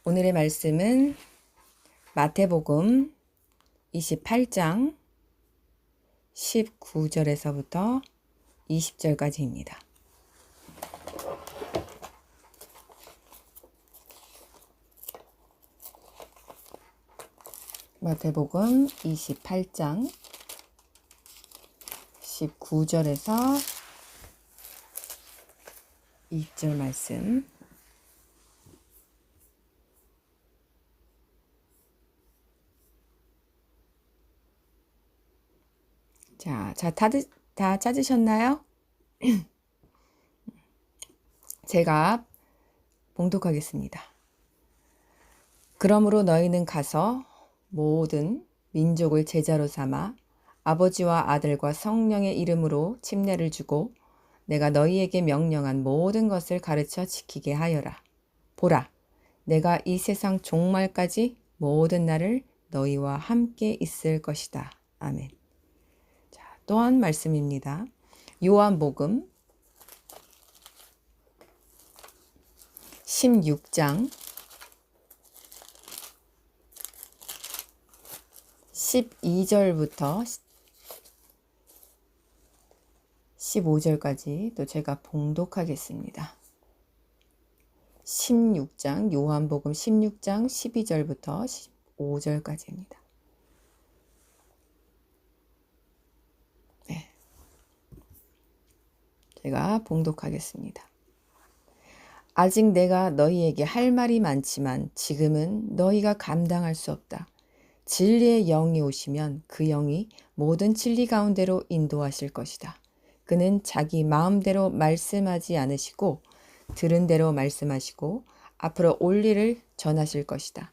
오늘의 말씀은 마태복음 28장 19절에서부터 20절까지입니다. 마태복음 28장 19절에서 20절 말씀. 다 찾으셨나요? 제가 봉독하겠습니다. 그러므로 너희는 가서 모든 민족을 제자로 삼아 아버지와 아들과 성령의 이름으로 침례를 주고 내가 너희에게 명령한 모든 것을 가르쳐 지키게 하여라. 보라, 내가 이 세상 종말까지 모든 날을 너희와 함께 있을 것이다. 아멘. 또한 말씀입니다. 요한복음 16장 12절부터 15절까지 또 제가 봉독하겠습니다. 16장, 요한복음 16장 12절부터 15절까지입니다. 제가 봉독하겠습니다. 아직 내가 너희에게 할 말이 많지만 지금은 너희가 감당할 수 없다. 진리의 영이 오시면 그 영이 모든 진리 가운데로 인도하실 것이다. 그는 자기 마음대로 말씀하지 않으시고 들은 대로 말씀하시고 앞으로 올 일을 전하실 것이다.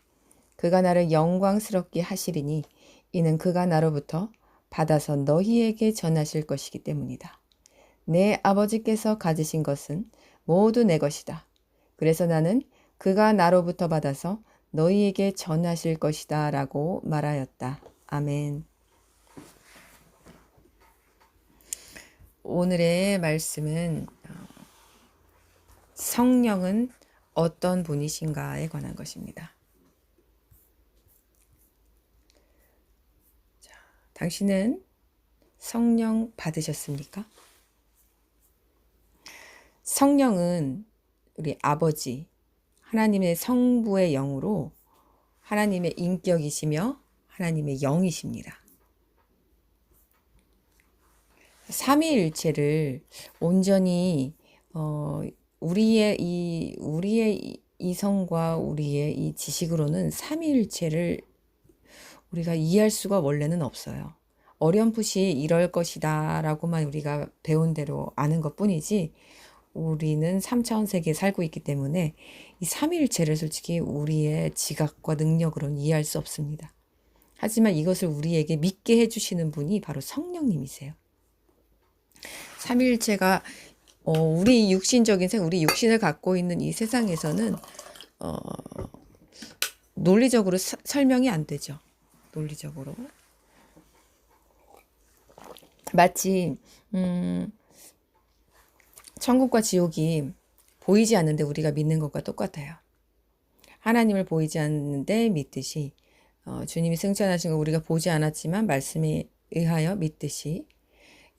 그가 나를 영광스럽게 하시리니 이는 그가 나로부터 받아서 너희에게 전하실 것이기 때문이다. 내 아버지께서 가지신 것은 모두 내 것이다. 그래서 나는 그가 나로부터 받아서 너희에게 전하실 것이다 라고 말하였다. 아멘. 오늘의 말씀은 성령은 어떤 분이신가에 관한 것입니다. 당신은 성령 받으셨습니까? 성령은 우리 아버지 하나님의 성부의 영으로 하나님의 인격이시며 하나님의 영이십니다. 삼위일체를 온전히 우리의 이성과 우리의 이 지식으로는 삼위일체를 우리가 이해할 수가 원래는 없어요. 어렴풋이 이럴 것이다 라고만 우리가 배운 대로 아는 것뿐이지 우리는 3차원 세계에 살고 있기 때문에 이 삼위일체를 솔직히 우리의 지각과 능력으로는 이해할 수 없습니다. 하지만 이것을 우리에게 믿게 해주시는 분이 바로 성령님이세요. 삼위일체가 우리 육신적인 우리 육신을 갖고 있는 이 세상에서는 논리적으로 설명이 안 되죠. 논리적으로. 마치 천국과 지옥이 보이지 않는데 우리가 믿는 것과 똑같아요. 하나님을 보이지 않는데 믿듯이 주님이 승천하신 거 우리가 보지 않았지만 말씀에 의하여 믿듯이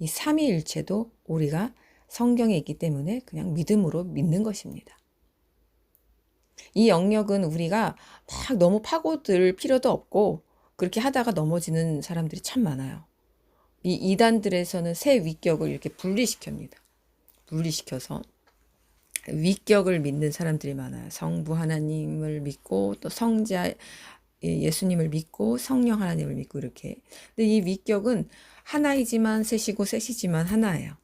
이 삼위일체도 우리가 성경에 있기 때문에 그냥 믿음으로 믿는 것입니다. 이 영역은 우리가 막 너무 파고들 필요도 없고 그렇게 하다가 넘어지는 사람들이 참 많아요. 이 이단들에서는 새 위격을 이렇게 분리시켜서 위격을 믿는 사람들이 많아요. 성부 하나님을 믿고 또 성자 예수님을 믿고 성령 하나님을 믿고 이렇게. 근데 이 위격은 하나이지만 셋이고 셋이지만 하나예요.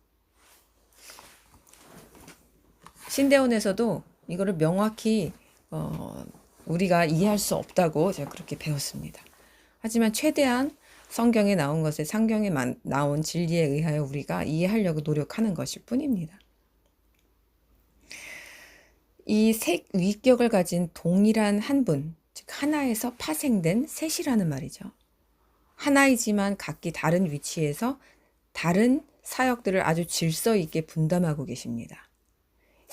신대원에서도 이거를 명확히 우리가 이해할 수 없다고 제가 그렇게 배웠습니다. 하지만 최대한 성경에 나온 것에 성경에 나온 진리에 의하여 우리가 이해하려고 노력하는 것일 뿐입니다. 이 색 위격을 가진 동일한 한 분, 즉 하나에서 파생된 셋이라는 말이죠. 하나이지만 각기 다른 위치에서 다른 사역들을 아주 질서 있게 분담하고 계십니다.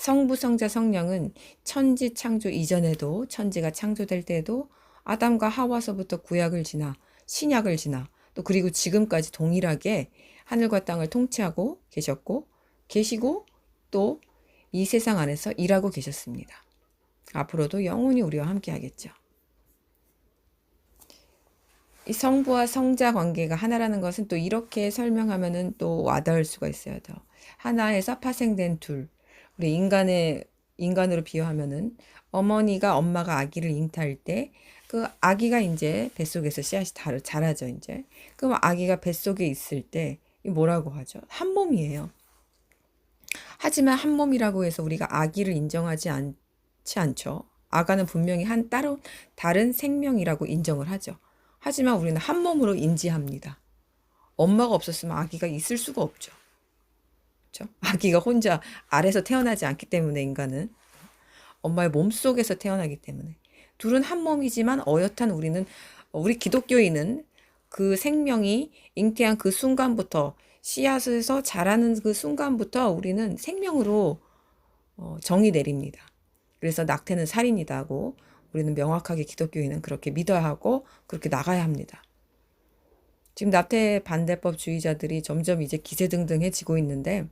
성부, 성자, 성령은 천지 창조 이전에도 천지가 창조될 때에도 아담과 하와서부터 구약을 지나 신약을 지나 또 그리고 지금까지 동일하게 하늘과 땅을 통치하고 계셨고 계시고 또 이 세상 안에서 일하고 계셨습니다. 앞으로도 영원히 우리와 함께 하겠죠. 이 성부와 성자 관계가 하나라는 것은 또 이렇게 설명하면은 또 와닿을 수가 있어요. 더. 하나에서 파생된 둘. 우리 인간으로 비유하면은 어머니가 엄마가 아기를 잉태할 때 그 아기가 이제 뱃속에서 씨앗이 자라죠, 이제. 그럼 아기가 뱃속에 있을 때 뭐라고 하죠? 한 몸이에요. 하지만 한 몸이라고 해서 우리가 아기를 인정하지 않죠. 아가는 분명히 따로 다른 생명이라고 인정을 하죠. 하지만 우리는 한 몸으로 인지합니다. 엄마가 없었으면 아기가 있을 수가 없죠. 그렇죠? 아기가 혼자 알에서 태어나지 않기 때문에 인간은 엄마의 몸속에서 태어나기 때문에 둘은 한 몸이지만 어엿한 우리 기독교인은 그 생명이 잉태한 그 순간부터 씨앗에서 자라는 그 순간부터 우리는 생명으로 정의 내립니다. 그래서 낙태는 살인이다 하고 우리는 명확하게 기독교인은 그렇게 믿어야 하고 그렇게 나가야 합니다. 지금 낙태 반대법 주의자들이 점점 이제 기세등등해지고 있는데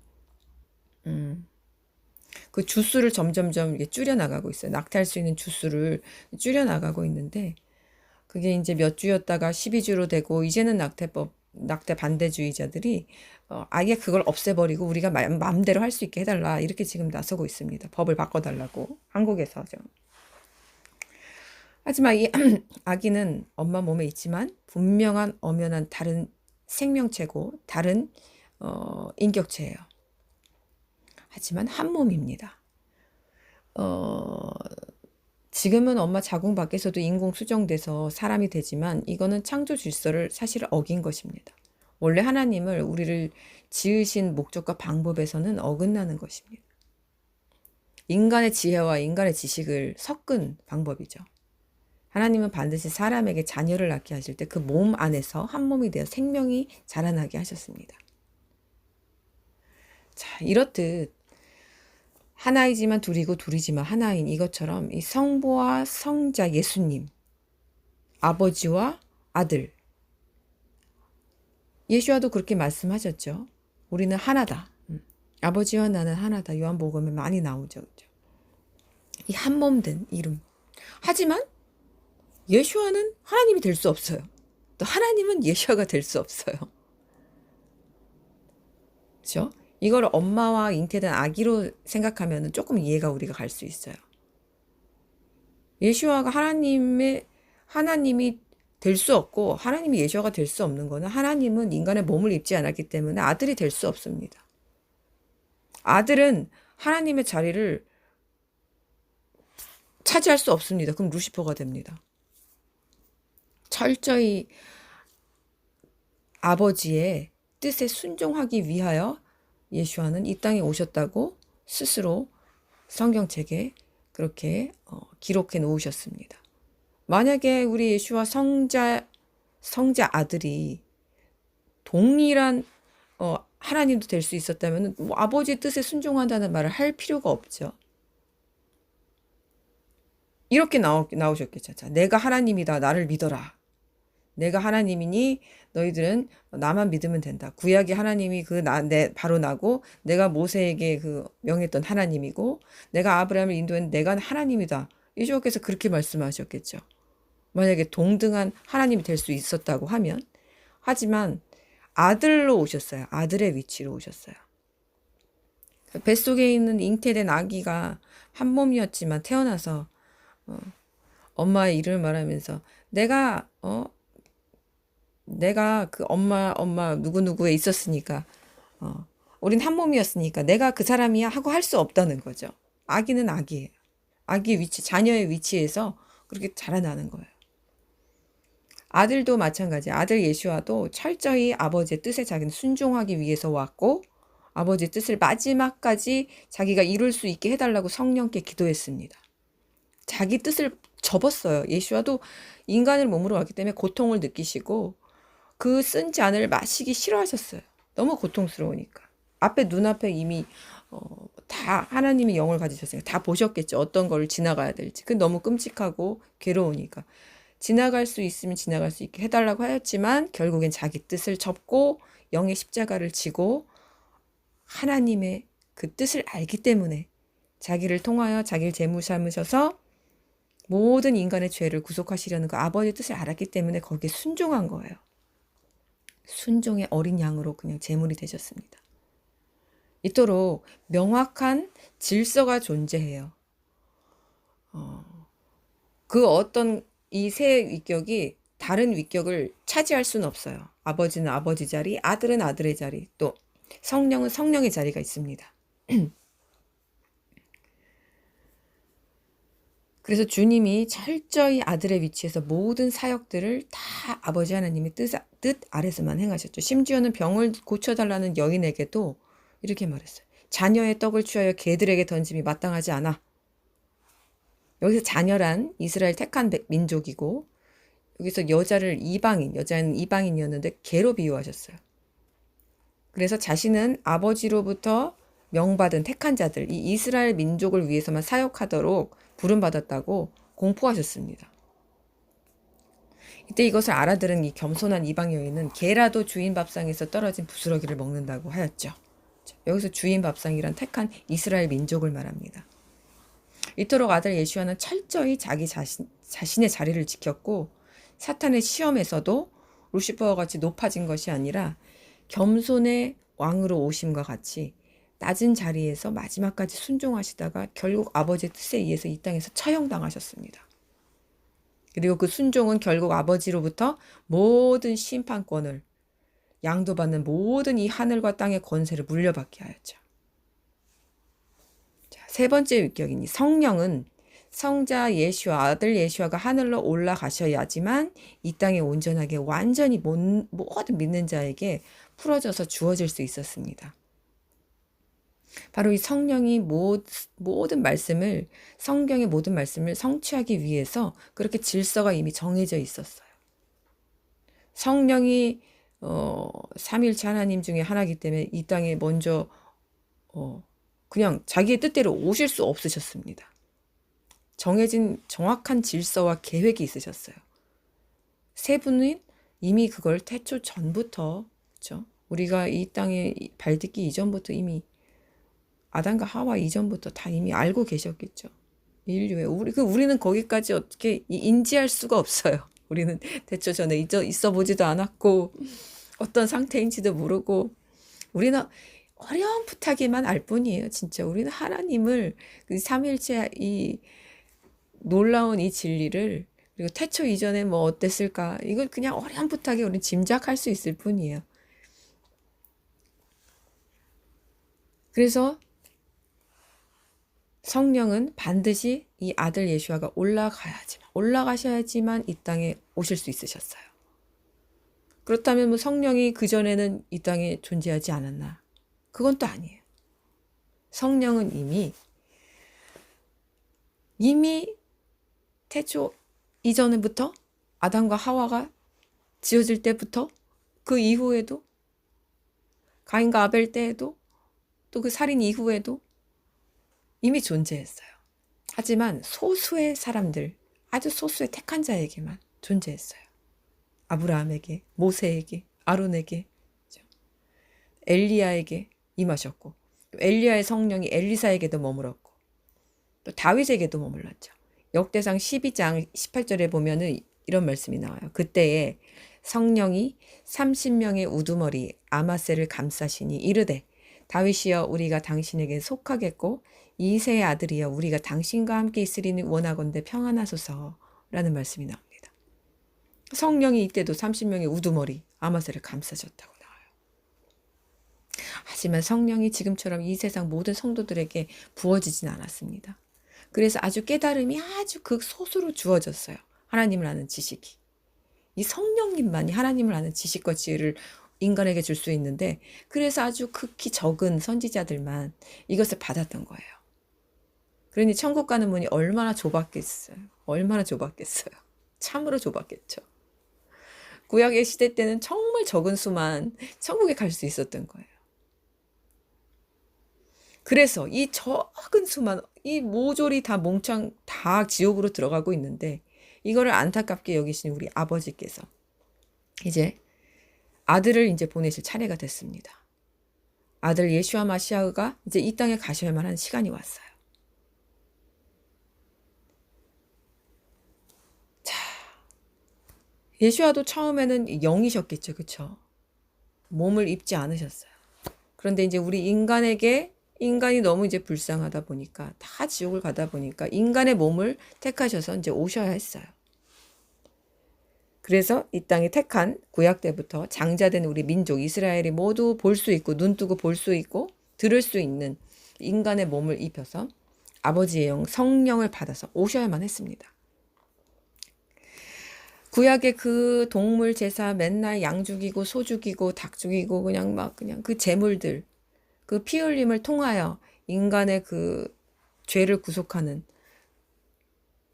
그 주수를 점점점 줄여나가고 있어요. 낙태할 수 있는 주수를 줄여나가고 있는데 그게 이제 몇 주였다가 12주로 되고 이제는 낙태 반대주의자들이 아예 그걸 없애버리고 우리가 마음대로 할 수 있게 해달라 이렇게 지금 나서고 있습니다. 법을 바꿔달라고 한국에서죠. 하지만 이 아기는 엄마 몸에 있지만 분명한 엄연한 다른 생명체고 다른 인격체예요. 하지만 한 몸입니다. 지금은 엄마 자궁 밖에서도 인공 수정돼서 사람이 되지만 이거는 창조 질서를 사실 어긴 것입니다. 원래 하나님을 우리를 지으신 목적과 방법에서는 어긋나는 것입니다. 인간의 지혜와 인간의 지식을 섞은 방법이죠. 하나님은 반드시 사람에게 자녀를 낳게 하실 때 그 몸 안에서 한 몸이 되어 생명이 자라나게 하셨습니다. 자, 이렇듯 하나이지만 둘이고 둘이지만 하나인 이것처럼 이 성부와 성자 예수님, 아버지와 아들, 예수와도 그렇게 말씀하셨죠. 우리는 하나다. 아버지와 나는 하나다. 요한복음에 많이 나오죠. 이 한 몸 된 이름. 하지만 예수와는 하나님이 될 수 없어요. 또 하나님은 예수와가 될 수 없어요. 그렇죠? 이걸 엄마와 잉태된 아기로 생각하면 조금 이해가 우리가 갈 수 있어요. 예수와가 하나님이 될 수 없고 하나님이 예수와가 될 수 없는 거는 하나님은 인간의 몸을 입지 않았기 때문에 아들이 될 수 없습니다. 아들은 하나님의 자리를 차지할 수 없습니다. 그럼 루시퍼가 됩니다. 철저히 아버지의 뜻에 순종하기 위하여 예수와는 이 땅에 오셨다고 스스로 성경책에 그렇게 기록해 놓으셨습니다. 만약에 우리 예수와 성자 아들이 동일한 하나님도 될 수 있었다면 아버지의 뜻에 순종한다는 말을 할 필요가 없죠. 이렇게 나오셨겠죠. 자, 내가 하나님이다. 나를 믿어라. 내가 하나님이니 너희들은 나만 믿으면 된다. 구약의 하나님이 바로 나고 내가 모세에게 명했던 하나님이고 내가 아브라함을 인도한 내가 하나님이다. 예수께서 그렇게 말씀하셨겠죠. 만약에 동등한 하나님이 될 수 있었다고 하면 하지만 아들로 오셨어요. 아들의 위치로 오셨어요. 뱃속에 있는 잉태된 아기가 한 몸이었지만 태어나서 엄마의 이름을 말하면서 내가 그 엄마 누구누구에 있었으니까 우린 한 몸이었으니까 내가 그 사람이야 하고 할 수 없다는 거죠. 아기는 아기예요. 아기의 위치, 자녀의 위치에서 그렇게 자라나는 거예요. 아들도 마찬가지. 아들 예수와도 철저히 아버지의 뜻에 자기는 순종하기 위해서 왔고 아버지의 뜻을 마지막까지 자기가 이룰 수 있게 해달라고 성령께 기도했습니다. 자기 뜻을 접었어요. 예수와도 인간을 몸으로 왔기 때문에 고통을 느끼시고 그 쓴 잔을 마시기 싫어하셨어요. 너무 고통스러우니까. 눈앞에 이미 다 하나님이 영을 가지셨으니까 다 보셨겠죠. 어떤 걸 지나가야 될지. 그 너무 끔찍하고 괴로우니까. 지나갈 수 있으면 지나갈 수 있게 해달라고 하였지만 결국엔 자기 뜻을 접고 영의 십자가를 지고 하나님의 그 뜻을 알기 때문에 자기를 통하여 자기를 제물 삼으셔서 모든 인간의 죄를 구속하시려는 그 아버지의 뜻을 알았기 때문에 거기에 순종한 거예요. 순종의 어린 양으로 그냥 제물이 되셨습니다. 이토록 명확한 질서가 존재해요. 그 어떤 이 세 위격이 다른 위격을 차지할 수는 없어요. 아버지는 아버지 자리, 아들은 아들의 자리, 또 성령은 성령의 자리가 있습니다. 그래서 주님이 철저히 아들의 위치에서 모든 사역들을 다 아버지 하나님의 뜻 아래서만 행하셨죠. 심지어는 병을 고쳐달라는 여인에게도 이렇게 말했어요. 자녀의 떡을 취하여 개들에게 던짐이 마땅하지 않아. 여기서 자녀란 이스라엘 택한 민족이고 여기서 여자는 이방인이었는데 개로 비유하셨어요. 그래서 자신은 아버지로부터 명받은 택한 자들, 이 이스라엘 민족을 위해서만 사역하도록 부름받았다고 공포하셨습니다. 이때 이것을 알아들은 이 겸손한 이방 여인은 개라도 주인 밥상에서 떨어진 부스러기를 먹는다고 하였죠. 여기서 주인 밥상이란 택한 이스라엘 민족을 말합니다. 이토록 아들 예수와는 철저히 자기 자신의 자리를 지켰고 사탄의 시험에서도 루시퍼와 같이 높아진 것이 아니라 겸손의 왕으로 오심과 같이 낮은 자리에서 마지막까지 순종하시다가 결국 아버지의 뜻에 의해서 이 땅에서 처형당하셨습니다. 그리고 그 순종은 결국 아버지로부터 모든 심판권을 양도받는 모든 이 하늘과 땅의 권세를 물려받게 하였죠. 자, 세 번째 위격이니 성령은 성자 예수와 아들 예수와가 하늘로 올라가셔야지만 이 땅에 온전하게 완전히 모든 믿는 자에게 풀어져서 주어질 수 있었습니다. 바로 이 성령이 모든 말씀을 성경의 모든 말씀을 성취하기 위해서 그렇게 질서가 이미 정해져 있었어요. 성령이 삼위일체 하나님 중에 하나이기 때문에 이 땅에 먼저 그냥 자기의 뜻대로 오실 수 없으셨습니다. 정해진 정확한 질서와 계획이 있으셨어요. 세 분은 이미 그걸 태초 전부터, 그렇죠? 우리가 이 땅에 발 딛기 이전부터 이미 아담과 하와 이전부터 다 이미 알고 계셨겠죠. 인류에 우리는 거기까지 어떻게 인지할 수가 없어요. 우리는 태초 전에 있어 보지도 않았고 어떤 상태인지도 모르고 우리는 어렴풋하게만 알 뿐이에요. 진짜 우리는 하나님을 그 삼위일체 이 놀라운 이 진리를 그리고 태초 이전에 뭐 어땠을까 이걸 그냥 어렴풋하게 우리는 짐작할 수 있을 뿐이에요. 그래서 성령은 반드시 이 아들 예수와가 올라가셔야지만 이 땅에 오실 수 있으셨어요. 그렇다면 뭐 성령이 그전에는 이 땅에 존재하지 않았나? 그건 또 아니에요. 성령은 이미 태초 이전부터 아담과 하와가 지어질 때부터 그 이후에도 가인과 아벨 때에도 또 그 살인 이후에도 이미 존재했어요. 하지만 소수의 사람들, 아주 소수의 택한 자에게만 존재했어요. 아브라함에게, 모세에게, 아론에게, 엘리야에게 임하셨고 엘리야의 성령이 엘리사에게도 머물었고 또 다윗에게도 머물렀죠. 역대상 12장 18절에 보면은 이런 말씀이 나와요. 그때에 성령이 30명의 우두머리 아마새를 감싸시니 이르되 다윗이여 우리가 당신에게 속하겠고 이새의 아들이여 우리가 당신과 함께 있으리니 원하건대 평안하소서라는 말씀이 나옵니다. 성령이 이때도 30명의 우두머리 아마새를 감싸셨다고 나와요. 하지만 성령이 지금처럼 이 세상 모든 성도들에게 부어지진 않았습니다. 그래서 아주 깨달음이 아주 극소수로 주어졌어요. 하나님을 아는 지식이. 이 성령님만이 하나님을 아는 지식과 지혜를 인간에게 줄 수 있는데 그래서 아주 극히 적은 선지자들만 이것을 받았던 거예요. 그러니 천국 가는 문이 얼마나 좁았겠어요. 얼마나 좁았겠어요. 참으로 좁았겠죠. 구약의 시대 때는 정말 적은 수만 천국에 갈 수 있었던 거예요. 그래서 이 적은 수만, 이 모조리 다 몽창 다 지옥으로 들어가고 있는데 이거를 안타깝게 여기신 우리 아버지께서 이제 아들을 이제 보내실 차례가 됐습니다. 아들 예슈아 마시아가 이제 이 땅에 가셔야 만한 시간이 왔어요. 자, 예슈아도 처음에는 영이셨겠죠, 그쵸? 몸을 입지 않으셨어요. 그런데 이제 우리 인간이 너무 이제 불쌍하다 보니까 다 지옥을 가다 보니까 인간의 몸을 택하셔서 이제 오셔야 했어요. 그래서 이 땅에 택한 구약 때부터 장자된 우리 민족 이스라엘이 모두 볼 수 있고 눈 뜨고 볼 수 있고 들을 수 있는 인간의 몸을 입혀서 아버지의 영 성령을 받아서 오셔야만 했습니다. 구약의 그 동물 제사 맨날 양 죽이고 소 죽이고 닭 죽이고 그냥 그 제물들 그 피 흘림을 통하여 인간의 그 죄를 구속하는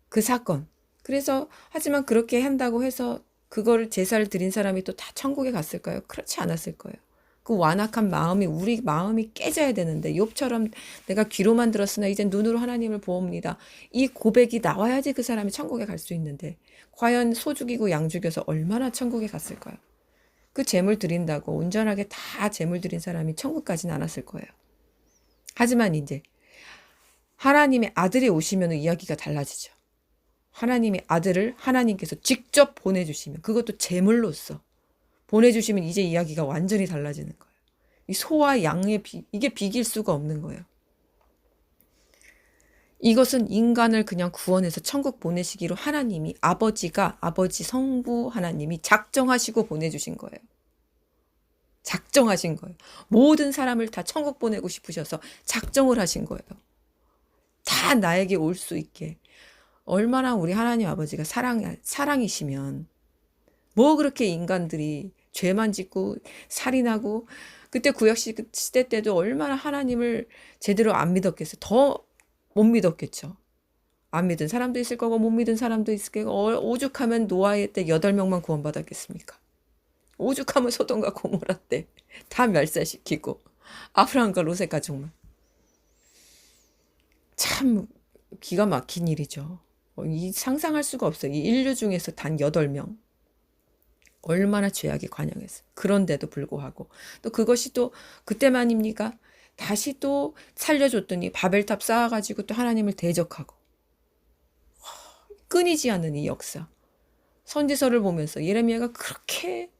그 사건. 그래서 하지만 그렇게 한다고 해서 그거를 제사를 드린 사람이 또 다 천국에 갔을까요? 그렇지 않았을 거예요. 그 완악한 마음이 우리 마음이 깨져야 되는데 욥처럼 내가 귀로만 들었으나 이제 눈으로 하나님을 보옵니다. 이 고백이 나와야지 그 사람이 천국에 갈 수 있는데 과연 소 죽이고 양 죽여서 얼마나 천국에 갔을까요? 그 제물 드린다고 온전하게 다 제물 드린 사람이 천국까지는 않았을 거예요. 하지만 이제 하나님의 아들이 오시면 이야기가 달라지죠. 하나님의 아들을 하나님께서 직접 보내주시면 그것도 제물로서 보내주시면 이제 이야기가 완전히 달라지는 거예요. 이 소와 양의 이게 비길 수가 없는 거예요. 이것은 인간을 그냥 구원해서 천국 보내시기로 하나님이 아버지 성부 하나님이 작정하시고 보내주신 거예요. 작정하신 거예요. 모든 사람을 다 천국 보내고 싶으셔서 작정을 하신 거예요. 다 나에게 올 수 있게. 얼마나 우리 하나님 아버지가 사랑이시면 뭐 그렇게 인간들이 죄만 짓고 살인하고 그때 구약 시대 때도 얼마나 하나님을 제대로 안 믿었겠어요. 더 못 믿었겠죠. 안 믿은 사람도 있을 거고 못 믿은 사람도 있을 거고 오죽하면 노아의 때 8명만 구원받았겠습니까? 오죽하면 소돔과 고모라 때 다 멸살시키고 아브라함과 롯의 가족만. 참 기가 막힌 일이죠. 이 상상할 수가 없어요. 이 인류 중에서 단 8명. 얼마나 죄악에 관영했어요. 그런데도 불구하고 또 그것이 또 그때만입니까? 다시 또 살려줬더니 바벨탑 쌓아가지고 또 하나님을 대적하고 끊이지 않는 이 역사. 선지서를 보면서 예레미야가 그렇게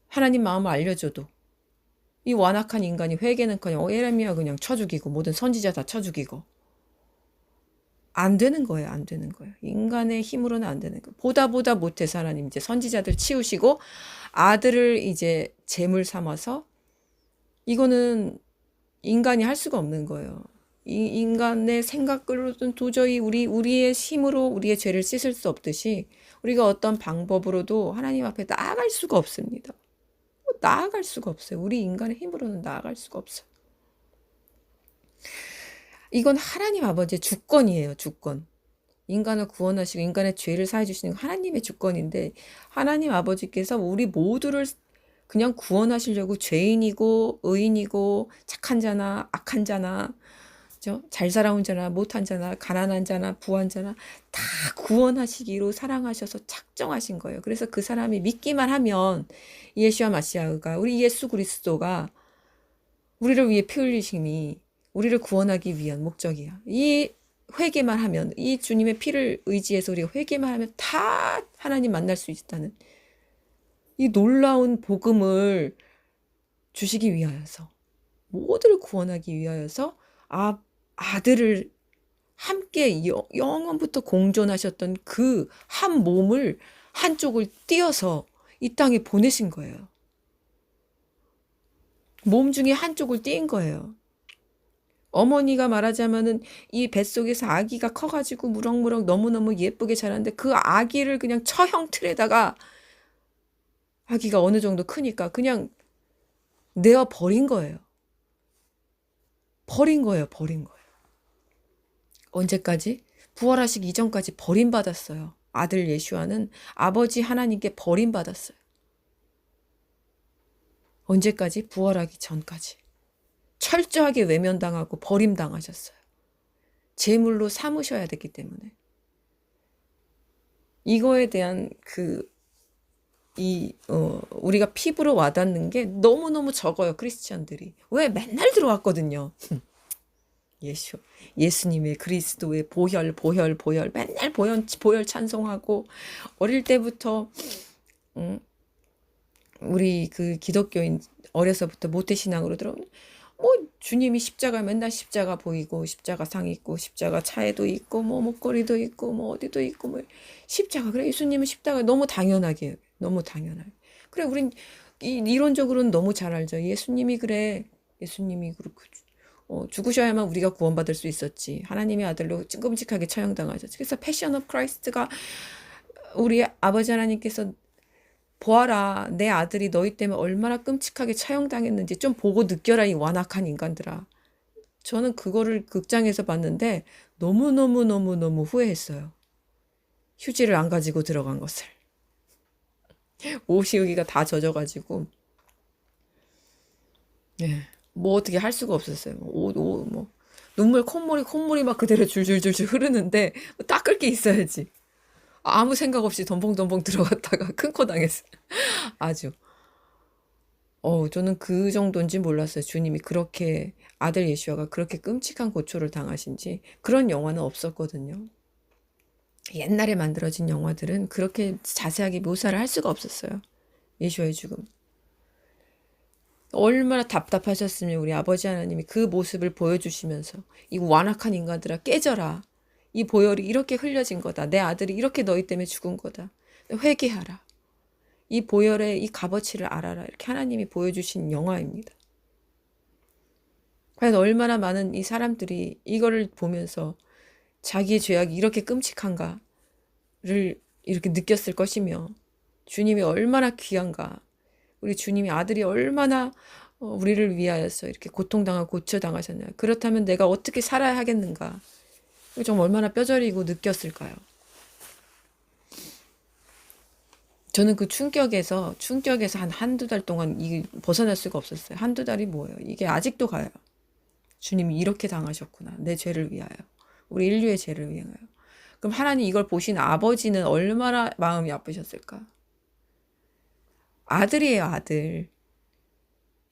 하나님 마음을 알려줘도 이 완악한 인간이 회개는커녕 예레미야 그냥 쳐 죽이고 모든 선지자 다 쳐 죽이고 안 되는 거예요. 안 되는 거예요. 인간의 힘으로는 안 되는 거예요. 보다 못해서 하나님 이제 선지자들 치우시고 아들을 이제 제물 삼아서 이거는 인간이 할 수가 없는 거예요. 이 인간의 생각으로는 도저히 우리의 힘으로 우리의 죄를 씻을 수 없듯이 우리가 어떤 방법으로도 하나님 앞에 나아갈 수가 없습니다. 나아갈 수가 없어요. 우리 인간의 힘으로는 나아갈 수가 없어요. 이건 하나님 아버지의 주권이에요. 주권. 인간을 구원하시고 인간의 죄를 사해 주시는 하나님의 주권인데 하나님 아버지께서 우리 모두를 그냥 구원하시려고 죄인이고 의인이고 착한 자나 악한 자나 잘 살아온 자나 못한 자나 가난한 자나 부한 자나 다 구원하시기로 사랑하셔서 작정하신 거예요. 그래서 그 사람이 믿기만 하면 예수와 마시아가 우리 예수 그리스도가 우리를 위해 피 흘리심이 우리를 구원하기 위한 목적이야. 이 회개만 하면 이 주님의 피를 의지해서 우리가 회개만 하면 다 하나님 만날 수 있다는 이 놀라운 복음을 주시기 위하여서 모두를 구원하기 위하여서 아들을 함께 영원부터 공존하셨던 그 한 몸을 한쪽을 띄어서 이 땅에 보내신 거예요. 몸 중에 한쪽을 띄인 거예요. 어머니가 말하자면은 이 뱃속에서 아기가 커가지고 무럭무럭 너무너무 예쁘게 자랐는데 그 아기를 그냥 처형 틀에다가 아기가 어느 정도 크니까 그냥 내어 버린 거예요. 버린 거예요. 언제까지? 부활하시기 이전까지 버림받았어요. 아들 예수와는 아버지 하나님께 버림받았어요. 언제까지? 부활하기 전까지. 철저하게 외면당하고 버림당하셨어요. 제물로 삼으셔야 됐기 때문에. 이거에 대한 우리가 피부로 와닿는 게 너무너무 적어요, 크리스찬들이. 왜? 맨날 들어왔거든요. 예수님의 그리스도의 보혈, 맨날 보혈 찬송하고, 어릴 때부터, 우리 기독교인, 어려서부터 모태신앙으로 들어오면, 뭐, 주님이 십자가, 맨날 십자가 보이고, 십자가 상 있고, 십자가 차에도 있고, 뭐, 목걸이도 있고, 뭐, 어디도 있고, 뭐, 십자가. 그래, 예수님은 십자가 너무 당연하게, 너무 당연하게. 그래, 우린 이론적으로는 너무 잘 알죠. 예수님이 그렇고, 죽으셔야만 우리가 구원받을 수 있었지. 하나님의 아들로 끔찍하게 처형당하셨지. 그래서 패션 오브 크라이스트가 우리 아버지 하나님께서 보아라, 내 아들이 너희 때문에 얼마나 끔찍하게 처형당했는지 좀 보고 느껴라, 이 완악한 인간들아. 저는 그거를 극장에서 봤는데 너무너무너무너무 후회했어요. 휴지를 안 가지고 들어간 것을. 옷이 여기가 다 젖어가지고 뭐 어떻게 할 수가 없었어요. 뭐 눈물 콧물이 막 그대로 줄줄줄줄 흐르는데 닦을 게 있어야지. 아무 생각 없이 덤벙덤벙 들어갔다가 큰 코 당했어요. 아주. 저는 그 정도인지 몰랐어요. 주님이 그렇게, 아들 예수아가 그렇게 끔찍한 고초를 당하신지. 그런 영화는 없었거든요. 옛날에 만들어진 영화들은 그렇게 자세하게 묘사를 할 수가 없었어요. 예수아의 죽음. 얼마나 답답하셨으면 우리 아버지 하나님이 그 모습을 보여주시면서, 이 완악한 인간들아 깨져라. 이 보혈이 이렇게 흘려진 거다. 내 아들이 이렇게 너희 때문에 죽은 거다. 회개하라. 이 보혈의 이 값어치를 알아라. 이렇게 하나님이 보여주신 영화입니다. 과연 얼마나 많은 이 사람들이 이거를 보면서 자기의 죄악이 이렇게 끔찍한가를 이렇게 느꼈을 것이며, 주님이 얼마나 귀한가, 우리 주님이 아들이 얼마나 우리를 위하여서 이렇게 고통당하고 고쳐당하셨냐. 그렇다면 내가 어떻게 살아야 하겠는가. 좀 얼마나 뼈저리고 느꼈을까요? 저는 그 충격에서 한두 달 동안 벗어날 수가 없었어요. 한두 달이 뭐예요? 이게 아직도 가요. 주님이 이렇게 당하셨구나. 내 죄를 위하여. 우리 인류의 죄를 위하여. 그럼 하나님 이걸 보신 아버지는 얼마나 마음이 아프셨을까? 아들이에요, 아들.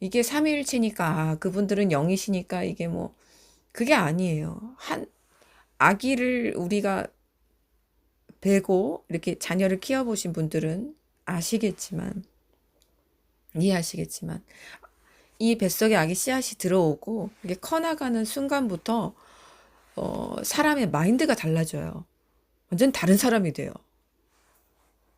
이게 삼위일체니까, 그분들은 영이시니까 이게 뭐, 그게 아니에요. 아기를 우리가 베고 이렇게 자녀를 키워보신 분들은 이해하시겠지만, 이 뱃속에 아기 씨앗이 들어오고, 이게 커나가는 순간부터, 사람의 마인드가 달라져요. 완전 다른 사람이 돼요.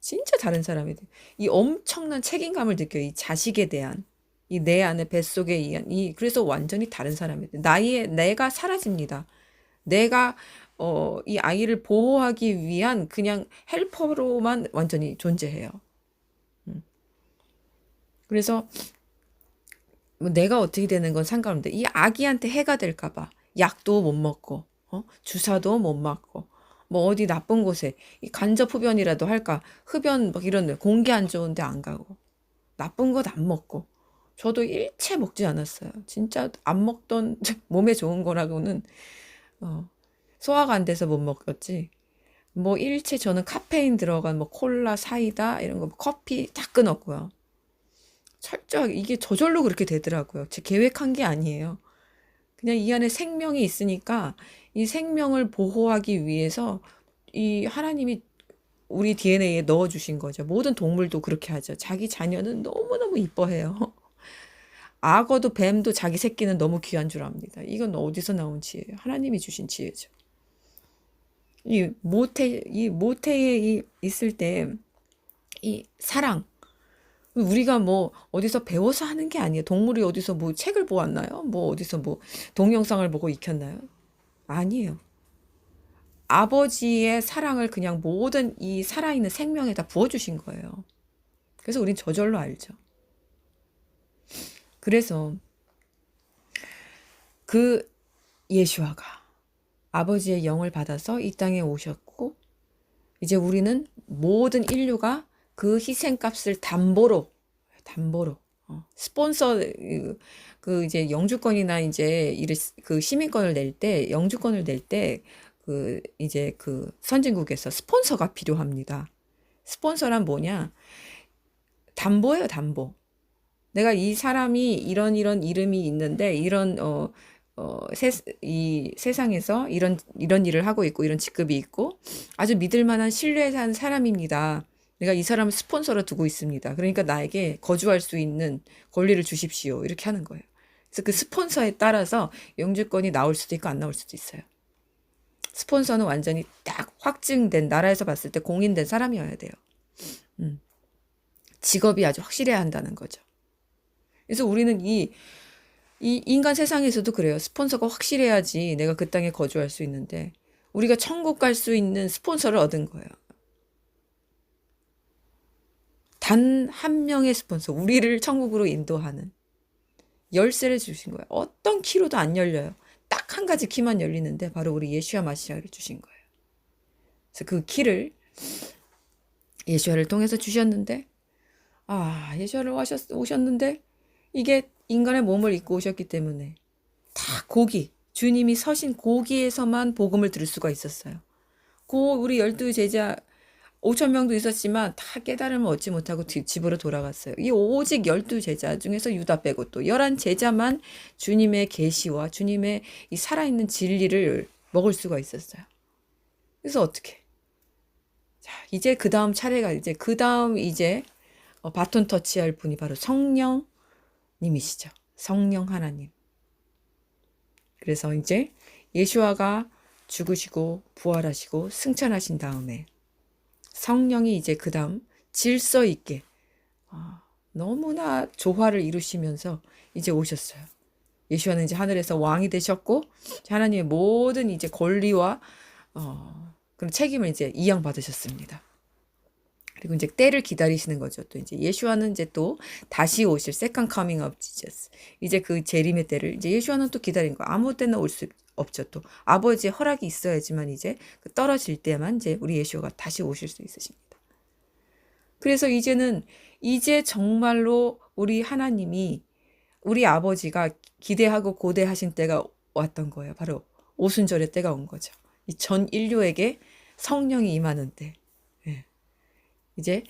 진짜 다른 사람이 돼요. 이 엄청난 책임감을 느껴요. 이 자식에 대한. 이 내 안에 뱃속에 그래서 완전히 다른 사람이 돼요. 내가 사라집니다. 내가, 이 아이를 보호하기 위한 그냥 헬퍼로만 완전히 존재해요. 그래서, 뭐 내가 어떻게 되는 건 상관없는데, 이 아기한테 해가 될까봐 약도 못 먹고, 주사도 못 맞고, 뭐 어디 나쁜 곳에 간접 흡연이라도 할까, 흡연 막 이런 데 공기 안 좋은데 안 가고, 나쁜 것 안 먹고. 저도 일체 먹지 않았어요. 진짜 안 먹던 몸에 좋은 거라고는 소화가 안 돼서 못 먹었지. 뭐 일체 저는 카페인 들어간 뭐 콜라, 사이다 이런 거, 커피 다 끊었고요. 철저하게 이게 저절로 그렇게 되더라고요. 제 계획한 게 아니에요. 그냥 이 안에 생명이 있으니까 이 생명을 보호하기 위해서 이 하나님이 우리 DNA에 넣어주신 거죠. 모든 동물도 그렇게 하죠. 자기 자녀는 너무너무 이뻐해요. 악어도 뱀도 자기 새끼는 너무 귀한 줄 압니다. 이건 어디서 나온 지혜예요? 하나님이 주신 지혜죠. 이 모태에 있을 때 이 사랑, 우리가 뭐 어디서 배워서 하는 게 아니에요. 동물이 어디서 뭐 책을 보았나요? 뭐 어디서 뭐 동영상을 보고 익혔나요? 아니에요. 아버지의 사랑을 그냥 모든 이 살아있는 생명에다 부어주신 거예요. 그래서 우린 저절로 알죠. 그래서 그 예수아가 아버지의 영을 받아서 이 땅에 오셨고, 이제 우리는 모든 인류가 그 희생값을 담보로 스폰서 그 이제 영주권이나 이제 그 시민권을 낼 때, 영주권을 낼 때 그 이제 그 선진국에서 스폰서가 필요합니다. 스폰서란 뭐냐? 담보예요, 담보. 내가 이 사람이 이런 이름이 있는데 이런 이 세상에서 이런 일을 하고 있고 이런 직급이 있고 아주 믿을 만한 신뢰한 사람입니다. 내가 이 사람을 스폰서로 두고 있습니다. 그러니까 나에게 거주할 수 있는 권리를 주십시오. 이렇게 하는 거예요. 그래서 그 스폰서에 따라서 영주권이 나올 수도 있고 안 나올 수도 있어요. 스폰서는 완전히 딱 확증된, 나라에서 봤을 때 공인된 사람이어야 돼요. 직업이 아주 확실해야 한다는 거죠. 그래서 우리는 이 인간 세상에서도 그래요. 스폰서가 확실해야지 내가 그 땅에 거주할 수 있는데 우리가 천국 갈 수 있는 스폰서를 얻은 거예요. 단 한 명의 스폰서, 우리를 천국으로 인도하는 열쇠를 주신 거예요. 어떤 키로도 안 열려요. 딱 한 가지 키만 열리는데 바로 우리 예수와 마시아를 주신 거예요. 그래서 그 키를 예수와를 통해서 주셨는데 예수와를 오셨는데 이게 인간의 몸을 입고 오셨기 때문에 다 주님이 서신 고기에서만 복음을 들을 수가 있었어요. 우리 12제자 5,000명도 있었지만 다 깨달음을 얻지 못하고 집으로 돌아갔어요. 이 오직 12제자 중에서 유다 빼고 또 11제자만 주님의 계시와 주님의 이 살아있는 진리를 먹을 수가 있었어요. 그래서 어떻게? 자, 이제 그 다음 차례가 그 다음 바톤 터치할 분이 바로 성령님이시죠. 성령 하나님. 그래서 이제 예수와가 죽으시고 부활하시고 승천하신 다음에 성령이 이제 그 다음 질서 있게 너무나 조화를 이루시면서 이제 오셨어요. 예수와는 이제 하늘에서 왕이 되셨고 하나님의 모든 이제 권리와 그런 책임을 이제 이양받으셨습니다. 그리고 이제 때를 기다리시는 거죠. 또 이제 예수와는 이제 또 다시 오실 second coming of Jesus. 이제 그 재림의 때를 이제 예수와는 또 기다린 거. 아무 때나 올 수 없죠. 또 아버지의 허락이 있어야지만 이제 그 떨어질 때만 이제 우리 예수가 다시 오실 수 있으십니다. 그래서 이제 정말로 우리 하나님이 우리 아버지가 기대하고 고대하신 때가 왔던 거예요. 바로 오순절의 때가 온 거죠. 이 전 인류에게 성령이 임하는 때. 이제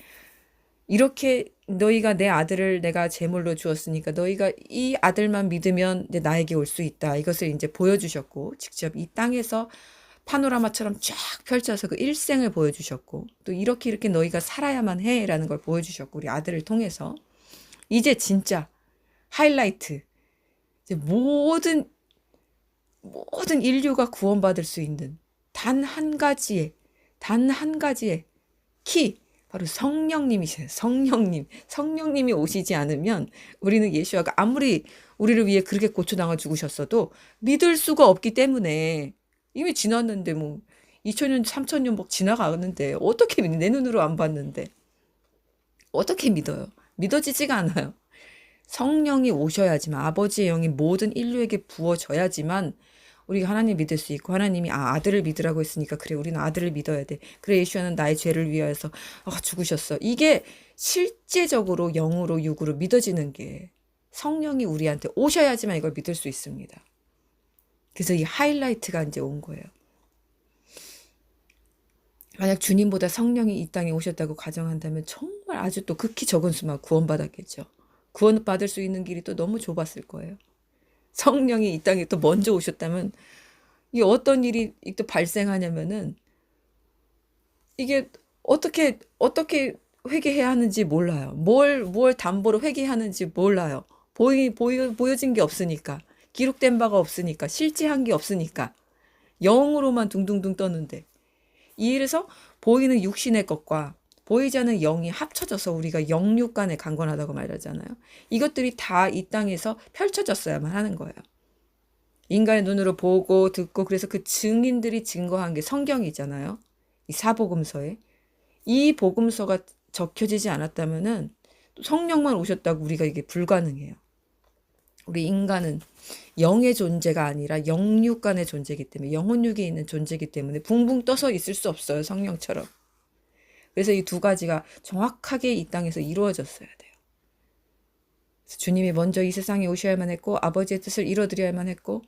이렇게 너희가 내 아들을 내가 제물로 주었으니까 너희가 이 아들만 믿으면 나에게 올 수 있다. 이것을 이제 보여주셨고 직접 이 땅에서 파노라마처럼 쫙 펼쳐서 그 일생을 보여주셨고 또 이렇게 너희가 살아야만 해라는 걸 보여주셨고 우리 아들을 통해서 이제 진짜 하이라이트 이제 모든 인류가 구원받을 수 있는 단 한 가지의 키 바로 성령님이세요. 성령님이 오시지 않으면 우리는 예수와가 아무리 우리를 위해 그렇게 고초당하 죽으셨어도 믿을 수가 없기 때문에 이미 지났는데 2000년 3000년 막 지나가는데 어떻게 내 눈으로 안 봤는데 어떻게 믿어요? 믿어지지가 않아요. 성령이 오셔야지만 아버지의 영이 모든 인류에게 부어져야지만 우리가 하나님 믿을 수 있고 하나님이 아들을 믿으라고 했으니까 그래 우리는 아들을 믿어야 돼. 그래 예수는 나의 죄를 위하여서 죽으셨어. 이게 실제적으로 영으로 육으로 믿어지는 게 성령이 우리한테 오셔야지만 이걸 믿을 수 있습니다. 그래서 이 하이라이트가 이제 온 거예요. 만약 주님보다 성령이 이 땅에 오셨다고 가정한다면 정말 아주 또 극히 적은 수만 구원받았겠죠. 구원받을 수 있는 길이 또 너무 좁았을 거예요. 성령이 이 땅에 또 먼저 오셨다면 이 어떤 일이 또 발생하냐면은 이게 어떻게 회개해야 하는지 몰라요. 뭘 담보로 회개하는지 몰라요. 보여진 게 없으니까 기록된 바가 없으니까 실제한 게 없으니까 영으로만 둥둥둥 떠는데 이래서 보이는 육신의 것과 보이지 않는 영이 합쳐져서 우리가 영육 간에 강건하다고 말하잖아요. 이것들이 다 이 땅에서 펼쳐졌어야만 하는 거예요. 인간의 눈으로 보고 듣고 그래서 그 증인들이 증거한 게 성경이잖아요. 이 사복음서에. 이 복음서가 적혀지지 않았다면은 성령만 오셨다고 우리가 이게 불가능해요. 우리 인간은 영의 존재가 아니라 영육 간의 존재이기 때문에 영혼육에 있는 존재이기 때문에 붕붕 떠서 있을 수 없어요. 성령처럼. 그래서 이 두 가지가 정확하게 이 땅에서 이루어졌어야 돼요. 주님이 먼저 이 세상에 오셔야만 했고 아버지의 뜻을 이뤄드려야만 했고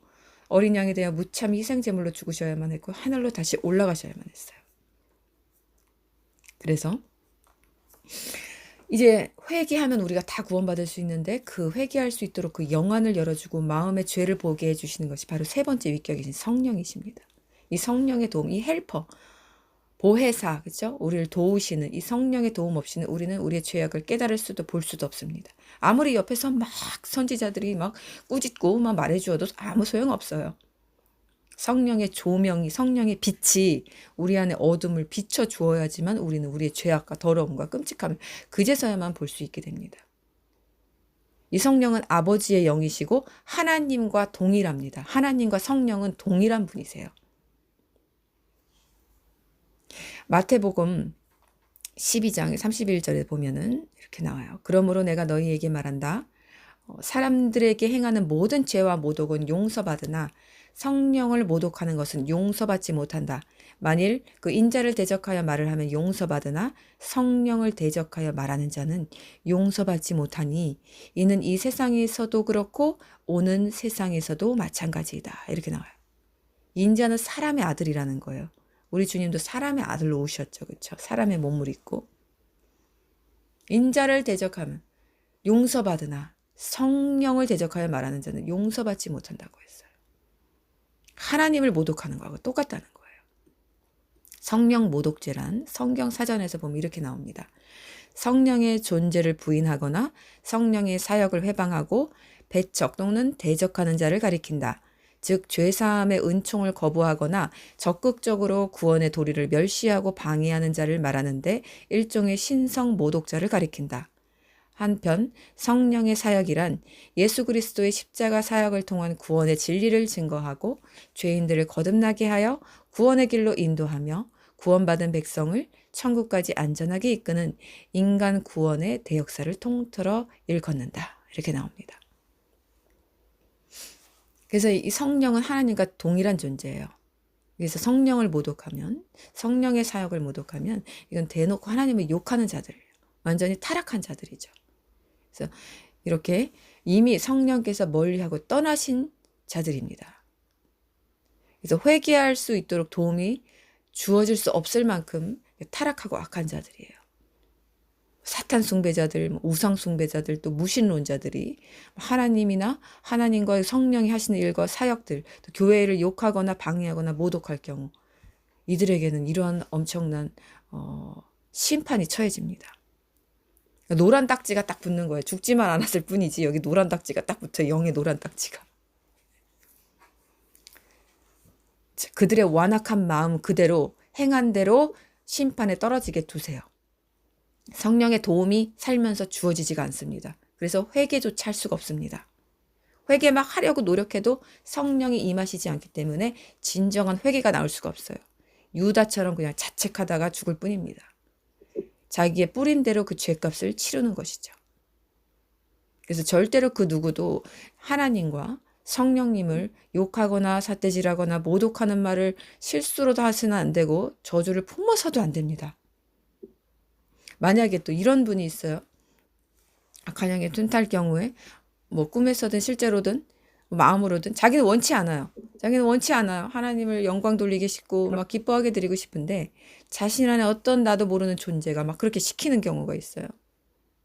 어린 양에 대하여 무참히 희생제물로 죽으셔야만 했고 하늘로 다시 올라가셔야만 했어요. 그래서 이제 회개하면 우리가 다 구원받을 수 있는데 그 회개할 수 있도록 그 영안을 열어주고 마음의 죄를 보게 해주시는 것이 바로 세 번째 위격이신 성령이십니다. 이 성령의 도움, 이 헬퍼, 보혜사, 그렇죠? 우리를 도우시는 이 성령의 도움 없이는 우리는 우리의 죄악을 깨달을 수도 볼 수도 없습니다. 아무리 옆에서 막 선지자들이 막 꾸짖고 막 말해주어도 아무 소용없어요. 성령의 조명이, 성령의 빛이 우리 안에 어둠을 비춰주어야지만 우리는 우리의 죄악과 더러움과 끔찍함을 그제서야만 볼 수 있게 됩니다. 이 성령은 아버지의 영이시고 하나님과 동일합니다. 하나님과 성령은 동일한 분이세요. 마태복음 12장 31절에 보면은 이렇게 나와요. 그러므로 내가 너희에게 말한다. 사람들에게 행하는 모든 죄와 모독은 용서받으나 성령을 모독하는 것은 용서받지 못한다. 만일 그 인자를 대적하여 말을 하면 용서받으나 성령을 대적하여 말하는 자는 용서받지 못하니 이는 이 세상에서도 그렇고 오는 세상에서도 마찬가지이다. 이렇게 나와요. 인자는 사람의 아들이라는 거예요. 우리 주님도 사람의 아들로 오셨죠. 그렇죠? 사람의 몸을 입고. 인자를 대적하면 용서받으나 성령을 대적하여 말하는 자는 용서받지 못한다고 했어요. 하나님을 모독하는 거하고 똑같다는 거예요. 성령 모독죄란 성경 사전에서 보면 이렇게 나옵니다. 성령의 존재를 부인하거나 성령의 사역을 회방하고 배척 또는 대적하는 자를 가리킨다. 즉 죄사함의 은총을 거부하거나 적극적으로 구원의 도리를 멸시하고 방해하는 자를 말하는데 일종의 신성 모독자를 가리킨다. 한편 성령의 사역이란 예수 그리스도의 십자가 사역을 통한 구원의 진리를 증거하고 죄인들을 거듭나게 하여 구원의 길로 인도하며 구원받은 백성을 천국까지 안전하게 이끄는 인간 구원의 대역사를 통틀어 일컫는다. 이렇게 나옵니다. 그래서 이 성령은 하나님과 동일한 존재예요. 그래서 성령을 모독하면, 성령의 사역을 모독하면 이건 대놓고 하나님을 욕하는 자들이에요. 완전히 타락한 자들이죠. 그래서 이렇게 이미 성령께서 멀리하고 떠나신 자들입니다. 그래서 회개할 수 있도록 도움이 주어질 수 없을 만큼 타락하고 악한 자들이에요. 사탄 숭배자들, 우상 숭배자들, 또 무신론자들이 하나님이나 하나님과 성령이 하시는 일과 사역들, 또 교회를 욕하거나 방해하거나 모독할 경우 이들에게는 이러한 엄청난 심판이 처해집니다. 노란 딱지가 딱 붙는 거예요. 죽지만 않았을 뿐이지 여기 노란 딱지가 딱 붙어요. 영의 노란 딱지가. 그들의 완악한 마음 그대로 행한 대로 심판에 떨어지게 두세요. 성령의 도움이 살면서 주어지지가 않습니다. 그래서 회개조차 할 수가 없습니다. 회개 막 하려고 노력해도 성령이 임하시지 않기 때문에 진정한 회개가 나올 수가 없어요. 유다처럼 그냥 자책하다가 죽을 뿐입니다. 자기의 뿌린 대로 그 죄값을 치르는 것이죠. 그래서 절대로 그 누구도 하나님과 성령님을 욕하거나 삿대질하거나 모독하는 말을 실수로도 하시는 안 되고 저주를 품어서도 안 됩니다. 만약에 또 이런 분이 있어요. 가령에 둔탈 경우에 뭐 꿈에서든 실제로든 마음으로든 자기는 원치 않아요. 자기는 원치 않아요. 하나님을 영광 돌리게 싶고 막 기뻐하게 드리고 싶은데 자신 안에 어떤 나도 모르는 존재가 막 그렇게 시키는 경우가 있어요.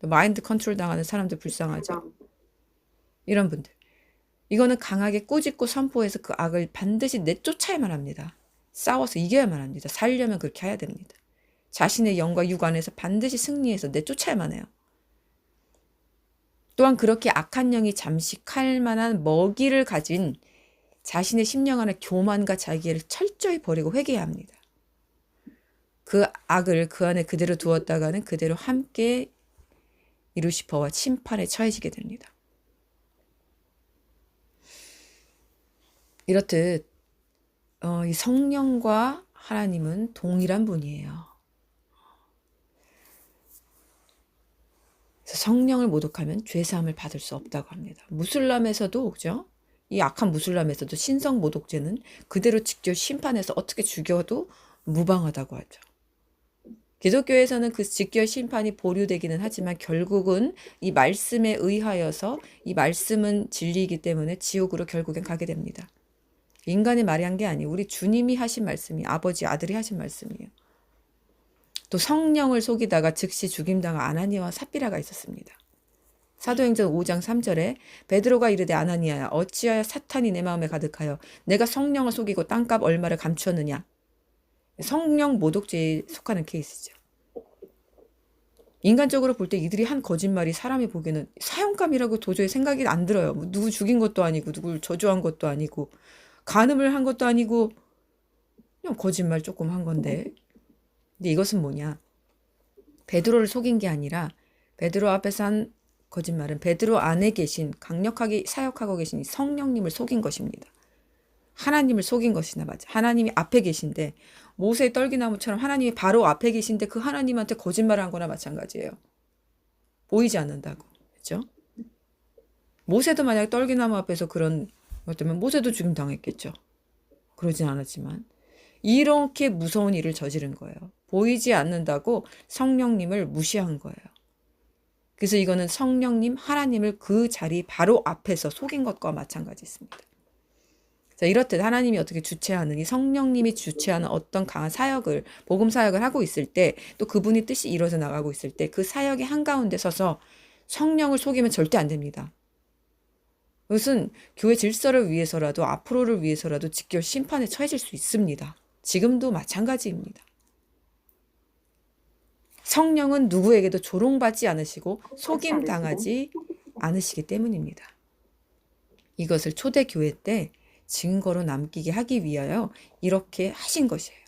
마인드 컨트롤 당하는 사람들 불쌍하죠. 이런 분들. 이거는 강하게 꾸짖고 선포해서 그 악을 반드시 내쫓아야만 합니다. 싸워서 이겨야만 합니다. 살려면 그렇게 해야 됩니다. 자신의 영과 육 안에서 반드시 승리해서 내쫓아야만 해요. 또한 그렇게 악한 영이 잠식할 만한 먹이를 가진 자신의 심령 안에 교만과 자기를 철저히 버리고 회개해야 합니다. 그 악을 그 안에 그대로 두었다가는 그대로 함께 이루시퍼와 심판에 처해지게 됩니다. 이렇듯 이 성령과 하나님은 동일한 분이에요. 그래서 성령을 모독하면 죄사함을 받을 수 없다고 합니다. 무슬람에서도 그죠? 이 악한 무슬람에서도 신성 모독죄는 그대로 직접 심판해서 어떻게 죽여도 무방하다고 하죠. 기독교에서는 그 직결 심판이 보류되기는 하지만 결국은 이 말씀에 의하여서 이 말씀은 진리이기 때문에 지옥으로 결국엔 가게 됩니다. 인간이 말이 한 게 아니에요. 우리 주님이 하신 말씀이 아버지 아들이 하신 말씀이에요. 또 성령을 속이다가 즉시 죽임당한 아나니아와 삽비라가 있었습니다. 사도행전 5장 3절에 베드로가 이르되 아나니아야 어찌하여 사탄이 내 마음에 가득하여 내가 성령을 속이고 땅값 얼마를 감추었느냐. 성령 모독죄에 속하는 케이스죠. 인간적으로 볼 때 이들이 한 거짓말이 사람이 보기에는 사형감이라고 도저히 생각이 안 들어요. 뭐 누구 죽인 것도 아니고 누구를 저주한 것도 아니고 간음을 한 것도 아니고 그냥 거짓말 조금 한 건데. 근데 이것은 뭐냐? 베드로를 속인 게 아니라 베드로 앞에서 한 거짓말은 베드로 안에 계신 강력하게 사역하고 계신 성령님을 속인 것입니다. 하나님을 속인 것이나 맞아. 하나님이 앞에 계신데 모세의 떨기나무처럼 하나님이 바로 앞에 계신데 그 하나님한테 거짓말을 한 거나 마찬가지예요. 보이지 않는다고. 그렇죠? 모세도 만약 떨기나무 앞에서 그런 것 때문에 모세도 죽임 당했겠죠. 그러진 않았지만 이렇게 무서운 일을 저지른 거예요. 보이지 않는다고 성령님을 무시한 거예요. 그래서 이거는 성령님, 하나님을 그 자리 바로 앞에서 속인 것과 마찬가지 있습니다. 자, 이렇듯 하나님이 어떻게 주체하는 이 성령님이 주체하는 어떤 강한 사역을 복음 사역을 하고 있을 때 또 그분이 뜻이 이루어져 나가고 있을 때 그 사역의 한가운데 서서 성령을 속이면 절대 안 됩니다. 그것은 교회 질서를 위해서라도 앞으로를 위해서라도 직결 심판에 처해질 수 있습니다. 지금도 마찬가지입니다. 성령은 누구에게도 조롱받지 않으시고 속임당하지 않으시기 때문입니다. 이것을 초대교회 때 증거로 남기게 하기 위하여 이렇게 하신 것이에요.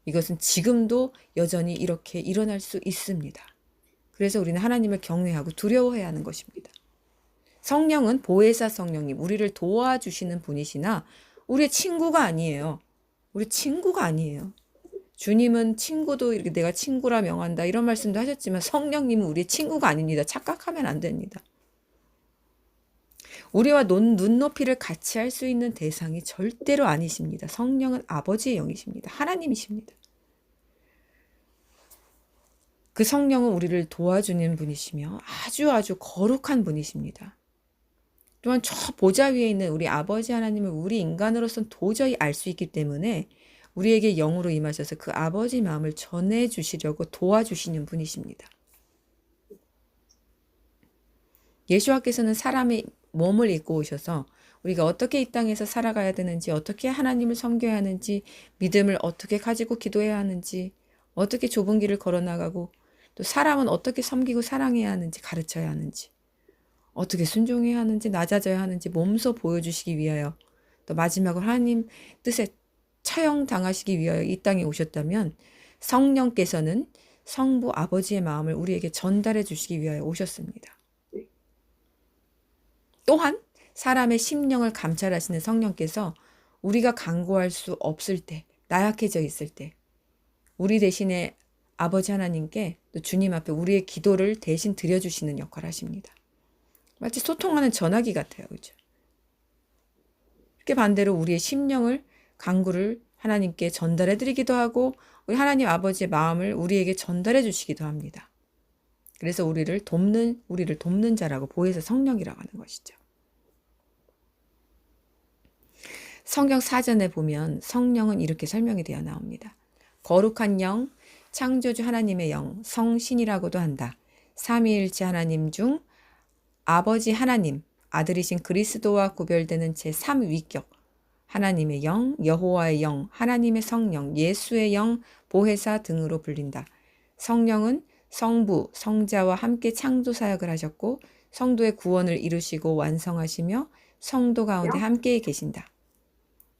이것은 지금도 여전히 이렇게 일어날 수 있습니다. 그래서 우리는 하나님을 경외하고 두려워해야 하는 것입니다. 성령은 보혜사 성령님, 우리를 도와주시는 분이시나 우리의 친구가 아니에요. 우리 친구가 아니에요. 주님은 친구도 이렇게 내가 친구라 명한다 이런 말씀도 하셨지만 성령님은 우리의 친구가 아닙니다. 착각하면 안 됩니다. 우리와 눈높이를 같이 할 수 있는 대상이 절대로 아니십니다. 성령은 아버지의 영이십니다. 하나님이십니다. 그 성령은 우리를 도와주는 분이시며 아주 거룩한 분이십니다. 또한 저 보좌 위에 있는 우리 아버지 하나님을 우리 인간으로서는 도저히 알 수 있기 때문에 우리에게 영으로 임하셔서 그 아버지 마음을 전해주시려고 도와주시는 분이십니다. 예수와께서는 사람의 몸을 입고 오셔서 우리가 어떻게 이 땅에서 살아가야 되는지, 어떻게 하나님을 섬겨야 하는지, 믿음을 어떻게 가지고 기도해야 하는지, 어떻게 좁은 길을 걸어나가고 또 사람은 어떻게 섬기고 사랑해야 하는지 가르쳐야 하는지, 어떻게 순종해야 하는지 낮아져야 하는지 몸소 보여주시기 위하여 또 마지막으로 하나님 뜻에 처형당하시기 위하여 이 땅에 오셨다면 성령께서는 성부 아버지의 마음을 우리에게 전달해 주시기 위하여 오셨습니다. 또한 사람의 심령을 감찰하시는 성령께서 우리가 간구할 수 없을 때, 나약해져 있을 때 우리 대신에 아버지 하나님께 또 주님 앞에 우리의 기도를 대신 드려주시는 역할을 하십니다. 마치 소통하는 전화기 같아요. 그렇죠? 이렇게 반대로 우리의 심령을 간구를 하나님께 전달해 드리기도 하고 우리 하나님 아버지의 마음을 우리에게 전달해 주시기도 합니다. 그래서 우리를 돕는 자라고 보혜사 성령이라고 하는 것이죠. 성경 사전에 보면 성령은 이렇게 설명이 되어 나옵니다. 거룩한 영, 창조주 하나님의 영, 성신이라고도 한다. 삼위일체 하나님 중 아버지 하나님, 아들이신 그리스도와 구별되는 제3위격, 하나님의 영, 여호와의 영, 하나님의 성령, 예수의 영, 보혜사 등으로 불린다. 성령은 성부, 성자와 함께 창조 사역을 하셨고 성도의 구원을 이루시고 완성하시며 성도 가운데 함께 계신다.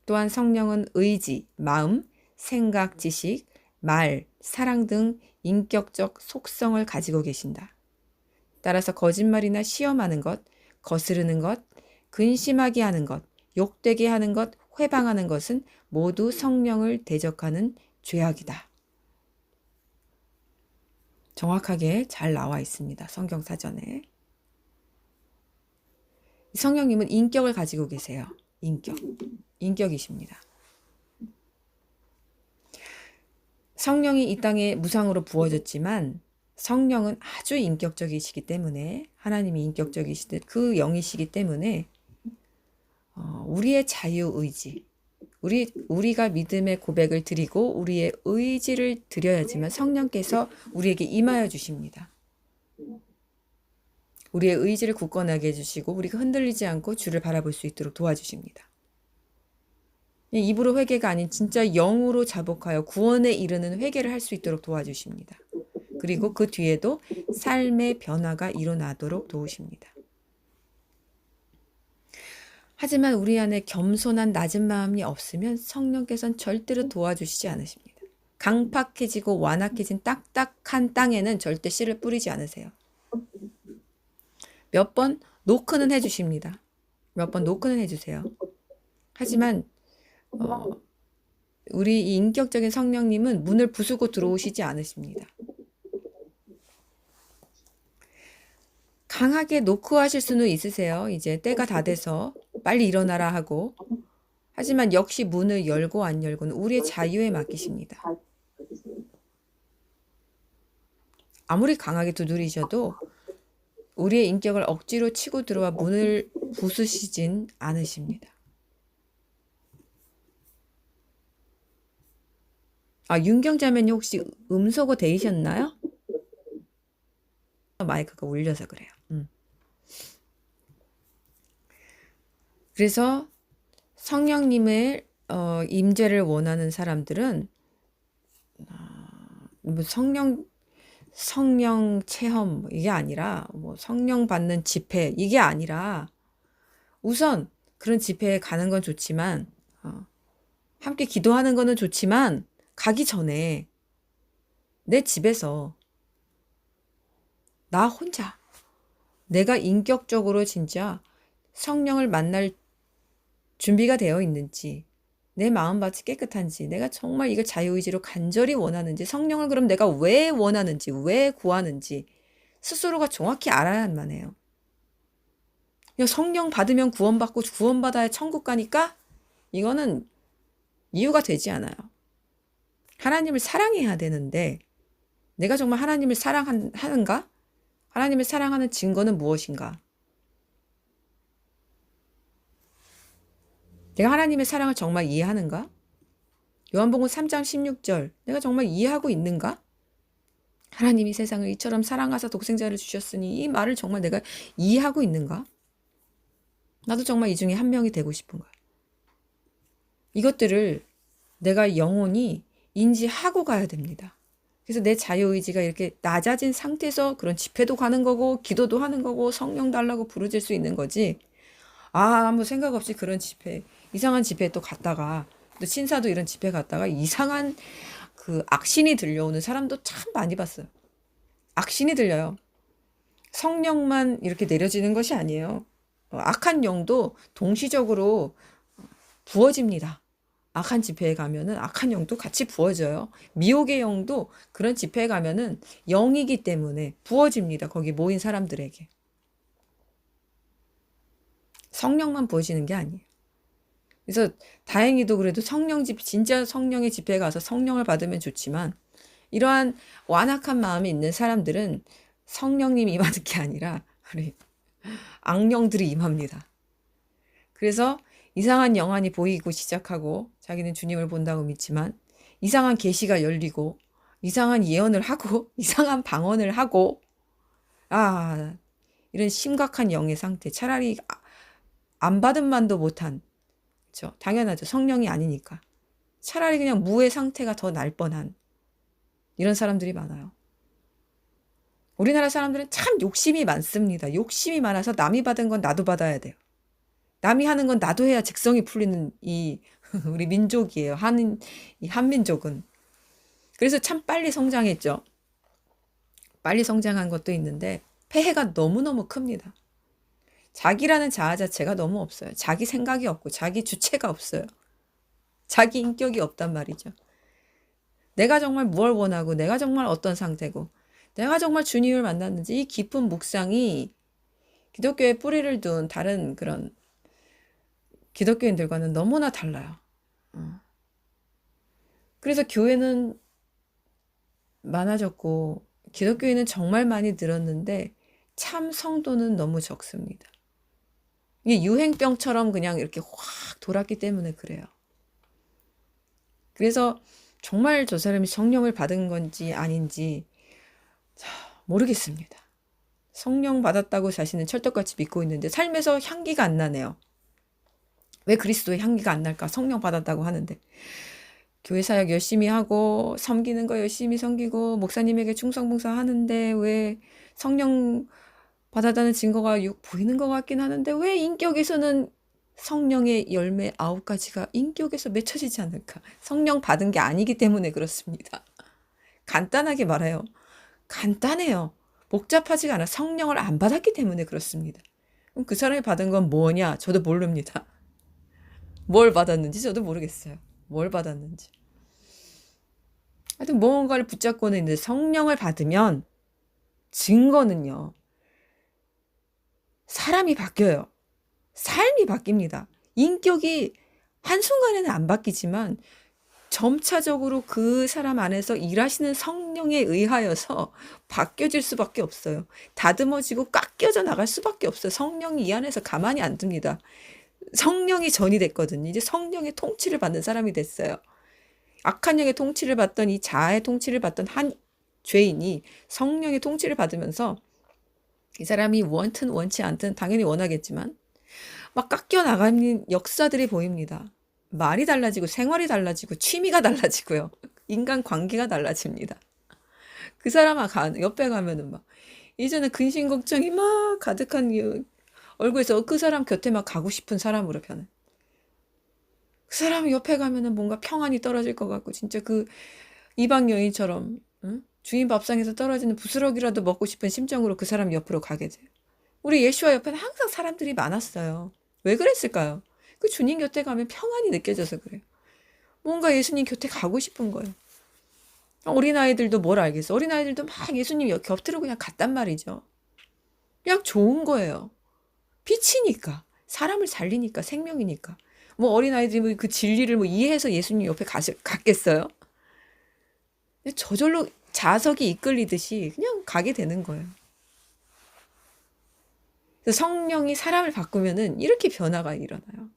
또한 성령은 의지, 마음, 생각, 지식, 말, 사랑 등 인격적 속성을 가지고 계신다. 따라서 거짓말이나 시험하는 것, 거스르는 것, 근심하게 하는 것, 욕되게 하는 것, 회방하는 것은 모두 성령을 대적하는 죄악이다. 정확하게 잘 나와 있습니다. 성경 사전에. 성령님은 인격을 가지고 계세요. 인격이십니다. 성령이 이 땅에 무상으로 부어졌지만 성령은 아주 인격적이시기 때문에 하나님이 인격적이시듯 그 영이시기 때문에 우리의 자유의지 우리가 믿음의 고백을 드리고 우리의 의지를 드려야지만 성령께서 우리에게 임하여 주십니다. 우리의 의지를 굳건하게 해주시고 우리가 흔들리지 않고 주를 바라볼 수 있도록 도와주십니다. 입으로 회개가 아닌 진짜 영으로 자복하여 구원에 이르는 회개를 할 수 있도록 도와주십니다. 그리고 그 뒤에도 삶의 변화가 일어나도록 도우십니다. 하지만 우리 안에 겸손한 낮은 마음이 없으면 성령께서는 절대로 도와주시지 않으십니다. 강팍해지고 완악해진 딱딱한 땅에는 절대 씨를 뿌리지 않으세요. 몇 번 노크는 해주십니다. 몇 번 노크는 해주세요. 하지만 우리 이 인격적인 성령님은 문을 부수고 들어오시지 않으십니다. 강하게 노크하실 수는 있으세요. 이제 때가 다 돼서 빨리 일어나라 하고. 하지만 역시 문을 열고 안 열고는 우리의 자유에 맡기십니다. 아무리 강하게 두드리셔도 우리의 인격을 억지로 치고 들어와 문을 부수시진 않으십니다. 윤경자매님 혹시 음소거 되셨나요? 마이크가 울려서 그래요. 그래서 성령님의 임재를 원하는 사람들은 뭐 성령 체험 이게 아니라 뭐 성령 받는 집회 이게 아니라 우선 그런 집회에 가는 건 좋지만 함께 기도하는 거는 좋지만 가기 전에 내 집에서 나 혼자 내가 인격적으로 진짜 성령을 만날 준비가 되어 있는지 내 마음밭이 깨끗한지 내가 정말 이걸 자유의지로 간절히 원하는지 성령을 그럼 내가 왜 원하는지 왜 구하는지 스스로가 정확히 알아야만 해요. 성령 받으면 구원받고 구원받아야 천국 가니까 이거는 이유가 되지 않아요. 하나님을 사랑해야 되는데 내가 정말 하나님을 사랑하는가? 하나님을 사랑하는 증거는 무엇인가? 내가 하나님의 사랑을 정말 이해하는가? 요한복음 3장 16절 내가 정말 이해하고 있는가? 하나님이 세상을 이처럼 사랑하사 독생자를 주셨으니 이 말을 정말 내가 이해하고 있는가? 나도 정말 이 중에 한 명이 되고 싶은 거야. 이것들을 내가 영원히 인지하고 가야 됩니다. 그래서 내 자유의지가 이렇게 낮아진 상태에서 그런 집회도 가는 거고 기도도 하는 거고 성령 달라고 부르질 수 있는 거지. 아무 생각 없이 그런 집회 이상한 집회에 또 갔다가 또 신사도 이런 집회 갔다가 이상한 그 악신이 들려오는 사람도 참 많이 봤어요. 악신이 들려요. 성령만 이렇게 내려지는 것이 아니에요. 악한 영도 동시적으로 부어집니다. 악한 집회에 가면은 악한 영도 같이 부어져요. 미혹의 영도 그런 집회에 가면은 영이기 때문에 부어집니다. 거기 모인 사람들에게. 성령만 부어지는 게 아니에요. 그래서 다행히도 그래도 진짜 성령의 집회에 가서 성령을 받으면 좋지만 이러한 완악한 마음이 있는 사람들은 성령님이 임하는 게 아니라 우리 악령들이 임합니다. 그래서 이상한 영안이 보이고 시작하고 자기는 주님을 본다고 믿지만 이상한 계시가 열리고 이상한 예언을 하고 이상한 방언을 하고 이런 심각한 영의 상태 차라리 안 받은 만도 못한 그렇죠? 당연하죠. 성령이 아니니까 차라리 그냥 무의 상태가 더 날 뻔한 이런 사람들이 많아요. 우리나라 사람들은 참 욕심이 많습니다. 욕심이 많아서 남이 받은 건 나도 받아야 돼요. 남이 하는 건 나도 해야 직성이 풀리는 이 우리 민족이에요. 이 한민족은. 그래서 참 빨리 성장했죠. 빨리 성장한 것도 있는데 폐해가 너무너무 큽니다. 자기라는 자아 자체가 너무 없어요. 자기 생각이 없고 자기 주체가 없어요. 자기 인격이 없단 말이죠. 내가 정말 무엇을 원하고 내가 정말 어떤 상태고 내가 정말 주님을 만났는지 이 깊은 묵상이 기독교에 뿌리를 둔 다른 그런 기독교인들과는 너무나 달라요. 그래서 교회는 많아졌고 기독교인은 정말 많이 늘었는데 참 성도는 너무 적습니다. 이게 유행병처럼 그냥 이렇게 확 돌았기 때문에 그래요. 그래서 정말 저 사람이 성령을 받은 건지 아닌지 모르겠습니다. 성령 받았다고 자신은 철떡같이 믿고 있는데 삶에서 향기가 안 나네요. 왜 그리스도의 향기가 안 날까? 성령 받았다고 하는데. 교회 사역 열심히 하고 섬기는 거 열심히 섬기고 목사님에게 충성봉사 하는데 왜 성령 받았다는 증거가 보이는 것 같긴 하는데 왜 인격에서는 성령의 열매 9가지가 인격에서 맺혀지지 않을까? 성령 받은 게 아니기 때문에 그렇습니다. 간단하게 말해요. 간단해요. 복잡하지가 않아. 성령을 안 받았기 때문에 그렇습니다. 그럼 그 사람이 받은 건 뭐냐? 저도 모릅니다. 뭘 받았는지 저도 모르겠어요. 뭘 받았는지. 하여튼 무언가를 붙잡고는 있는데 성령을 받으면 증거는요. 사람이 바뀌어요. 삶이 바뀝니다. 인격이 한순간에는 안 바뀌지만 점차적으로 그 사람 안에서 일하시는 성령에 의하여서 바뀌어질 수밖에 없어요. 다듬어지고 깎여져 나갈 수밖에 없어요. 성령이 이 안에서 가만히 안 둡니다. 성령이 전이 됐거든요. 이제 성령의 통치를 받는 사람이 됐어요. 악한 영의 통치를 받던 이 자아의 통치를 받던 한 죄인이 성령의 통치를 받으면서 이 사람이 원튼 원치 않든 당연히 원하겠지만 막 깎여 나가는 역사들이 보입니다. 말이 달라지고 생활이 달라지고 취미가 달라지고요. 인간 관계가 달라집니다. 그 사람 옆에 가면은 막 이제는 근심 걱정이 막 가득한 얼굴에서 그 사람 곁에 막 가고 싶은 사람으로 변해. 그 사람 옆에 가면은 뭔가 평안이 떨어질 것 같고 진짜 그 이방 여인처럼 응? 주인 밥상에서 떨어지는 부스러기라도 먹고 싶은 심정으로 그 사람 옆으로 가게 돼요. 우리 예수와 옆에는 항상 사람들이 많았어요. 왜 그랬을까요? 그 주님 곁에 가면 평안이 느껴져서 그래요. 뭔가 예수님 곁에 가고 싶은 거예요. 어린아이들도 뭘 알겠어. 어린아이들도 막 예수님 곁으로 그냥 갔단 말이죠. 그냥 좋은 거예요. 빛이니까. 사람을 살리니까. 생명이니까. 뭐 어린아이들이 그 진리를 이해해서 예수님 옆에 갔겠어요? 저절로 자석이 이끌리듯이 그냥 가게 되는 거예요. 그래서 성령이 사람을 바꾸면은 이렇게 변화가 일어나요.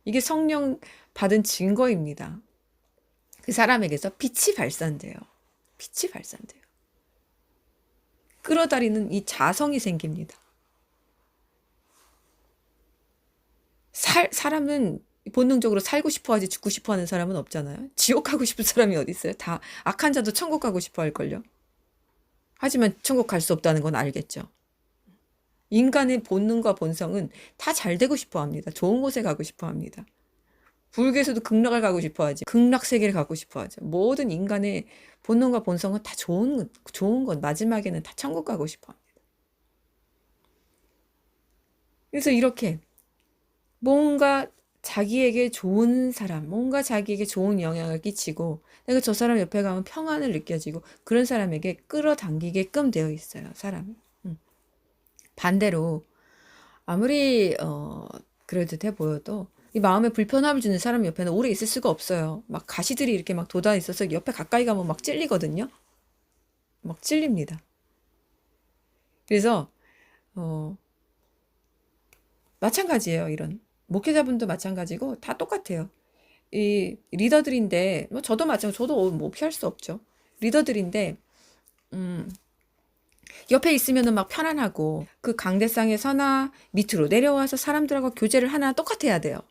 이게 성령 받은 증거입니다. 그 사람에게서 빛이 발산돼요. 빛이 발산돼요. 끌어다니는 이 자성이 생깁니다. 사람은 본능적으로 살고 싶어 하지 죽고 싶어 하는 사람은 없잖아요. 지옥 가고 싶은 사람이 어디 있어요? 다 악한 자도 천국 가고 싶어 할걸요. 하지만 천국 갈 수 없다는 건 알겠죠. 인간의 본능과 본성은 다 잘 되고 싶어 합니다. 좋은 곳에 가고 싶어 합니다. 불교에서도 극락을 가고 싶어 하지. 극락 세계를 가고 싶어 하죠. 모든 인간의 본능과 본성은 다 좋은 것. 마지막에는 다 천국 가고 싶어 합니다. 그래서 이렇게 뭔가 자기에게 좋은 사람, 뭔가 자기에게 좋은 영향을 끼치고 내가 저 사람 옆에 가면 평안을 느껴지고 그런 사람에게 끌어당기게끔 되어 있어요. 사람이. 반대로 아무리 그래도 돼 보여도 이 마음에 불편함을 주는 사람 옆에는 오래 있을 수가 없어요. 막 가시들이 이렇게 막 돋아 있어서 옆에 가까이 가면 막 찔리거든요. 막 찔립니다. 그래서 마찬가지예요. 이런 목회자분도 마찬가지고 다 똑같아요. 이 리더들인데 뭐 저도 마찬가지. 저도 뭐 피할 수 없죠. 리더들인데 옆에 있으면은 막 편안하고 그 강대상에 서나 밑으로 내려와서 사람들하고 교제를 하나 똑같아야 돼요.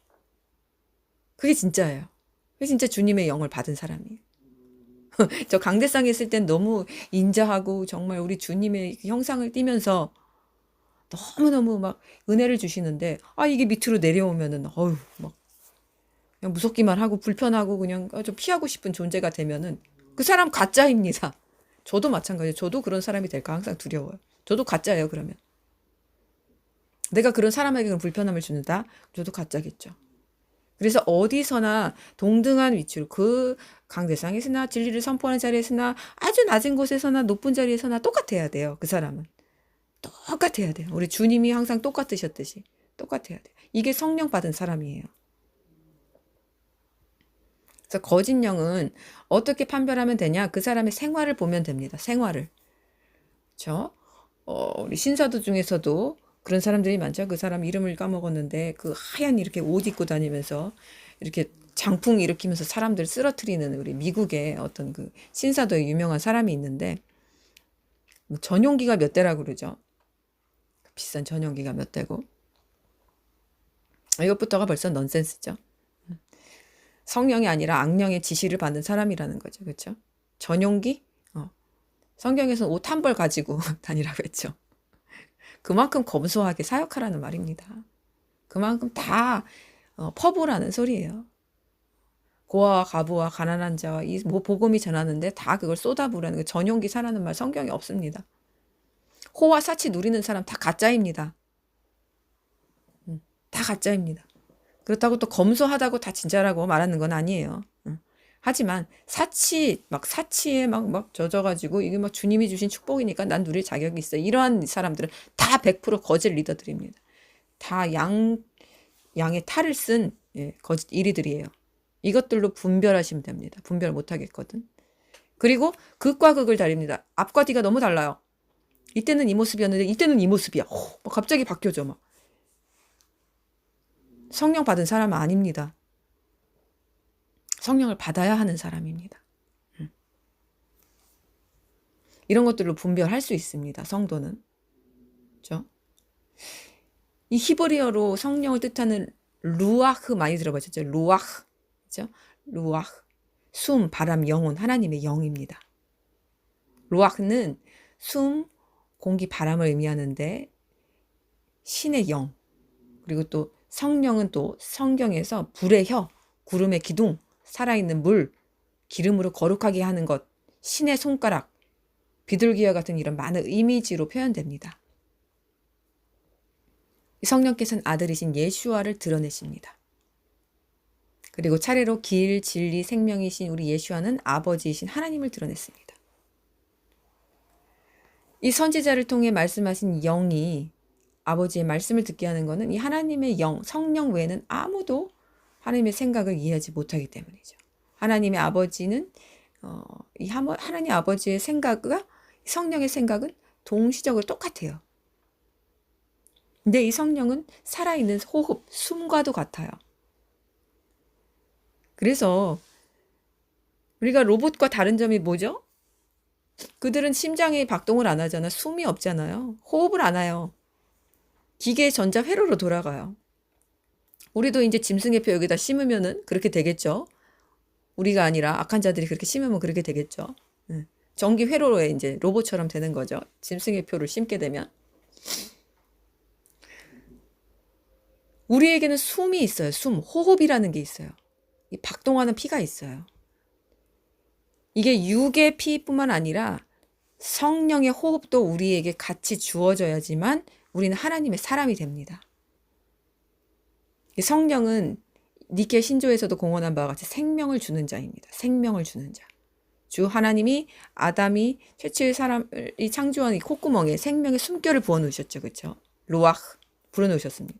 그게 진짜예요. 그게 진짜 주님의 영을 받은 사람이에요. 저 강대상에 있을 땐 너무 인자하고 정말 우리 주님의 형상을 띠면서 너무너무 막 은혜를 주시는데 이게 밑으로 내려오면은 어휴 막 그냥 무섭기만 하고 불편하고 그냥 좀 피하고 싶은 존재가 되면은 그 사람 가짜입니다. 저도 마찬가지예요. 저도 그런 사람이 될까 항상 두려워요. 저도 가짜예요. 그러면 내가 그런 사람에게 불편함을 주는다. 저도 가짜겠죠. 그래서 어디서나 동등한 위치로 그 강대상에서나 진리를 선포하는 자리에서나 아주 낮은 곳에서나 높은 자리에서나 똑같아야 돼요. 그 사람은 똑같아야 돼요. 우리 주님이 항상 똑같으셨듯이 똑같아야 돼요. 이게 성령 받은 사람이에요. 그래서 거짓 영은 어떻게 판별하면 되냐? 그 사람의 생활을 보면 됩니다. 생활을. 그렇죠? 우리 신사도 중에서도 그런 사람들이 많죠. 그 사람 이름을 까먹었는데 그 하얀 이렇게 옷 입고 다니면서 이렇게 장풍 일으키면서 사람들 쓰러뜨리는 우리 미국의 어떤 그 신사도에 유명한 사람이 있는데 뭐 전용기가 몇 대라고 그러죠. 비싼 전용기가 몇 대고. 이것부터가 벌써 넌센스죠. 성령이 아니라 악령의 지시를 받는 사람이라는 거죠. 그렇죠? 전용기? 성경에서는 옷 한 벌 가지고 다니라고 했죠. 그만큼 검소하게 사역하라는 말입니다. 그만큼 다 퍼부라는 소리예요. 고아와 가부와 가난한 자와 이 복음이 전하는데 다 그걸 쏟아부으라는 거. 전용기 사라는 말 성경에 없습니다. 호와 사치 누리는 사람 다 가짜입니다. 다 가짜입니다. 그렇다고 또 검소하다고 다 진짜라고 말하는 건 아니에요. 하지만 사치에 막 젖어가지고 이게 막 주님이 주신 축복이니까 난 누릴 자격이 있어. 이러한 사람들은 다 100% 거짓 리더들입니다. 다 양의 탈을 쓴 거짓 이리들이에요. 이것들로 분별하시면 됩니다. 분별 못하겠거든. 그리고 극과 극을 다립니다. 앞과 뒤가 너무 달라요. 이때는 이 모습이었는데 이때는 이 모습이야. 갑자기 바뀌어져 막. 성령 받은 사람은 아닙니다. 성령을 받아야 하는 사람입니다. 이런 것들로 분별할 수 있습니다. 성도는. 그렇죠? 이 히브리어로 성령을 뜻하는 루아흐 많이 들어보셨죠? 루아흐. 그렇죠? 루아흐. 숨, 바람, 영혼, 하나님의 영입니다. 루아흐는 숨, 공기, 바람을 의미하는데 신의 영. 그리고 또 성령은 또 성경에서 불의 혀, 구름의 기둥, 살아있는 물, 기름으로 거룩하게 하는 것, 신의 손가락, 비둘기와 같은 이런 많은 이미지로 표현됩니다. 성령께서는 아들이신 예수아를 드러내십니다. 그리고 차례로 길, 진리, 생명이신 우리 예수아는 아버지이신 하나님을 드러냈습니다. 이 선지자를 통해 말씀하신 영이 아버지의 말씀을 듣게 하는 것은 이 하나님의 영, 성령 외에는 아무도 하나님의 생각을 이해하지 못하기 때문이죠. 하나님의 아버지는 이 하나님 아버지의 생각과 성령의 생각은 동시적으로 똑같아요. 근데 이 성령은 살아있는 호흡, 숨과도 같아요. 그래서 우리가 로봇과 다른 점이 뭐죠? 그들은 심장이 박동을 안 하잖아. 숨이 없잖아요. 호흡을 안 해요. 기계의 전자 회로로 돌아가요. 우리도 이제 짐승의표 여기다 심으면은 그렇게 되겠죠. 우리가 아니라 악한 자들이 그렇게 심으면 그렇게 되겠죠. 전기 회로에 이제 로봇처럼 되는 거죠. 짐승의 표를 심게 되면. 우리에게는 숨이 있어요. 숨, 호흡이라는 게 있어요. 이 박동하는 피가 있어요. 이게 육의 피뿐만 아니라 성령의 호흡도 우리에게 같이 주어져야지만 우리는 하나님의 사람이 됩니다. 성령은 니케 신조에서도 공언한 바와 같이 생명을 주는 자입니다. 생명을 주는 자. 주 하나님이 아담이 최초의 사람을 창조한 이 콧구멍에 생명의 숨결을 부어놓으셨죠. 그렇죠? 루아흐 불어넣으셨습니다.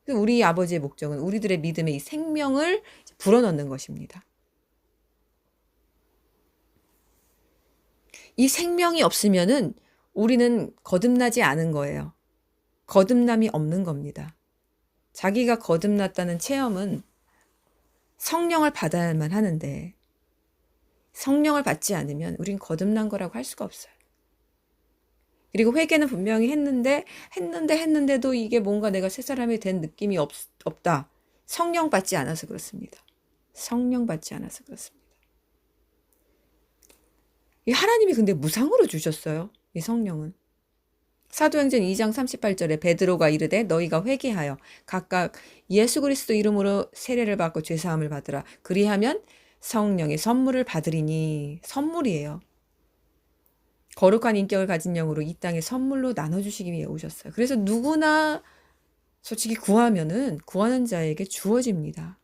우리 아버지의 목적은 우리들의 믿음에 이 생명을 불어넣는 것입니다. 이 생명이 없으면은 우리는 거듭나지 않은 거예요. 거듭남이 없는 겁니다. 자기가 거듭났다는 체험은 성령을 받아야만 하는데 성령을 받지 않으면 우린 거듭난 거라고 할 수가 없어요. 그리고 회개는 분명히 했는데도 이게 뭔가 내가 새 사람이 된 느낌이 없다. 성령 받지 않아서 그렇습니다. 성령 받지 않아서 그렇습니다. 이 하나님이 근데 무상으로 주셨어요. 이 성령은. 사도행전 2장 38절에 베드로가 이르되 너희가 회개하여 각각 예수 그리스도 이름으로 세례를 받고 죄사함을 받으라. 그리하면 성령의 선물을 받으리니. 선물이에요. 거룩한 인격을 가진 영으로 이 땅에 선물로 나눠주시기 위해 오셨어요. 그래서 누구나 솔직히 구하면은 구하는 자에게 주어집니다.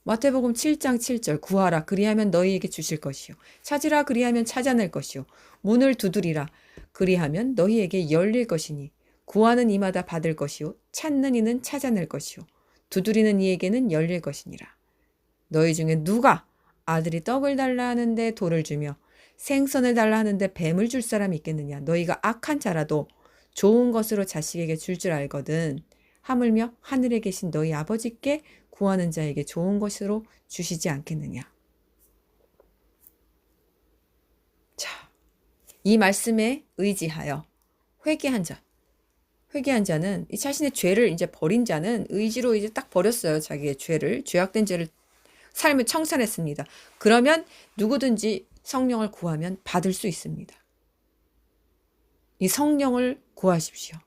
마태복음 7장 7절 구하라 그리하면 너희에게 주실 것이요 찾으라 그리하면 찾아낼 것이요 문을 두드리라 그리하면 너희에게 열릴 것이니 구하는 이마다 받을 것이요 찾는 이는 찾아낼 것이요 두드리는 이에게는 열릴 것이니라. 너희 중에 누가 아들이 떡을 달라 하는데 돌을 주며 생선을 달라 하는데 뱀을 줄 사람이 있겠느냐. 너희가 악한 자라도 좋은 것으로 자식에게 줄 줄 알거든. 하물며 하늘에 계신 너희 아버지께 구하는 자에게 좋은 것으로 주시지 않겠느냐. 자, 이 말씀에 의지하여 회개한 자는 이 자신의 죄를 이제 버린 자는 의지로 이제 딱 버렸어요. 자기의 죄를, 죄악된 죄를 삶을 청산했습니다. 그러면 누구든지 성령을 구하면 받을 수 있습니다. 이 성령을 구하십시오.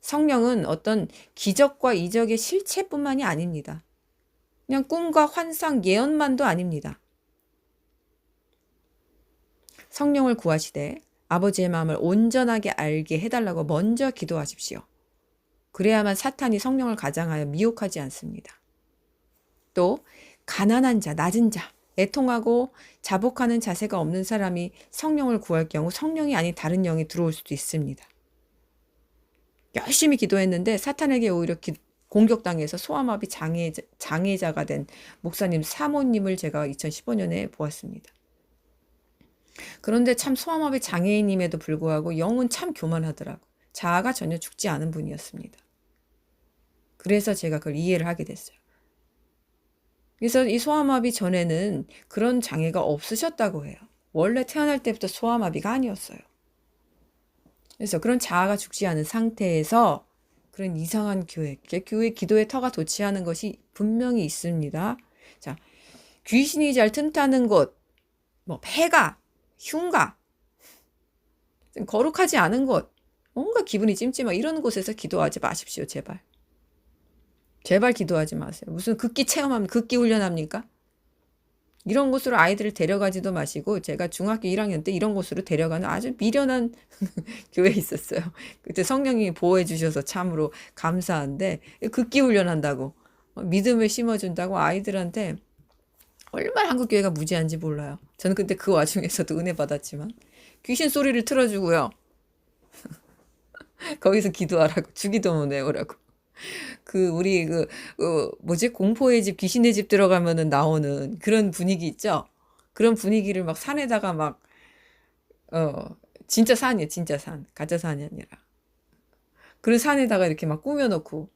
성령은 어떤 기적과 이적의 실체뿐만이 아닙니다. 그냥 꿈과 환상, 예언만도 아닙니다. 성령을 구하시되 아버지의 마음을 온전하게 알게 해달라고 먼저 기도하십시오. 그래야만 사탄이 성령을 가장하여 미혹하지 않습니다. 또 가난한 자, 낮은 자, 애통하고 자복하는 자세가 없는 사람이 성령을 구할 경우 성령이 아닌 다른 영이 들어올 수도 있습니다. 열심히 기도했는데 사탄에게 오히려 공격당해서 소아마비 장애자가 된 목사님 사모님을 제가 2015년에 보았습니다. 그런데 참 소아마비 장애인임에도 불구하고 영은 참 교만하더라고. 자아가 전혀 죽지 않은 분이었습니다. 그래서 제가 그걸 이해를 하게 됐어요. 그래서 이 소아마비 전에는 그런 장애가 없으셨다고 해요. 원래 태어날 때부터 소아마비가 아니었어요. 그래서 그런 자아가 죽지 않은 상태에서 그런 이상한 교회 기도의 터가 도취하는 것이 분명히 있습니다. 자, 귀신이 잘 틈타는 곳, 뭐 폐가, 흉가, 거룩하지 않은 곳, 뭔가 기분이 찜찜한 이런 곳에서 기도하지 마십시오, 제발. 제발 기도하지 마세요. 무슨 극기 체험하면 극기 훈련합니까? 이런 곳으로 아이들을 데려가지도 마시고 제가 중학교 1학년 때 이런 곳으로 데려가는 아주 미련한 교회에 있었어요. 그때 성령님이 보호해 주셔서 참으로 감사한데 극기 훈련한다고 믿음을 심어준다고 아이들한테 얼마나 한국 교회가 무지한지 몰라요. 저는 그때 그 와중에서도 은혜 받았지만 귀신 소리를 틀어주고요. 거기서 기도하라고 주기도문 외우라고. 우리 공포의 집, 귀신의 집 들어가면은 나오는 그런 분위기 있죠? 그런 분위기를 막 산에다가 진짜 산이에요, 진짜 산. 가짜 산이 아니라. 그런 산에다가 이렇게 막 꾸며놓고,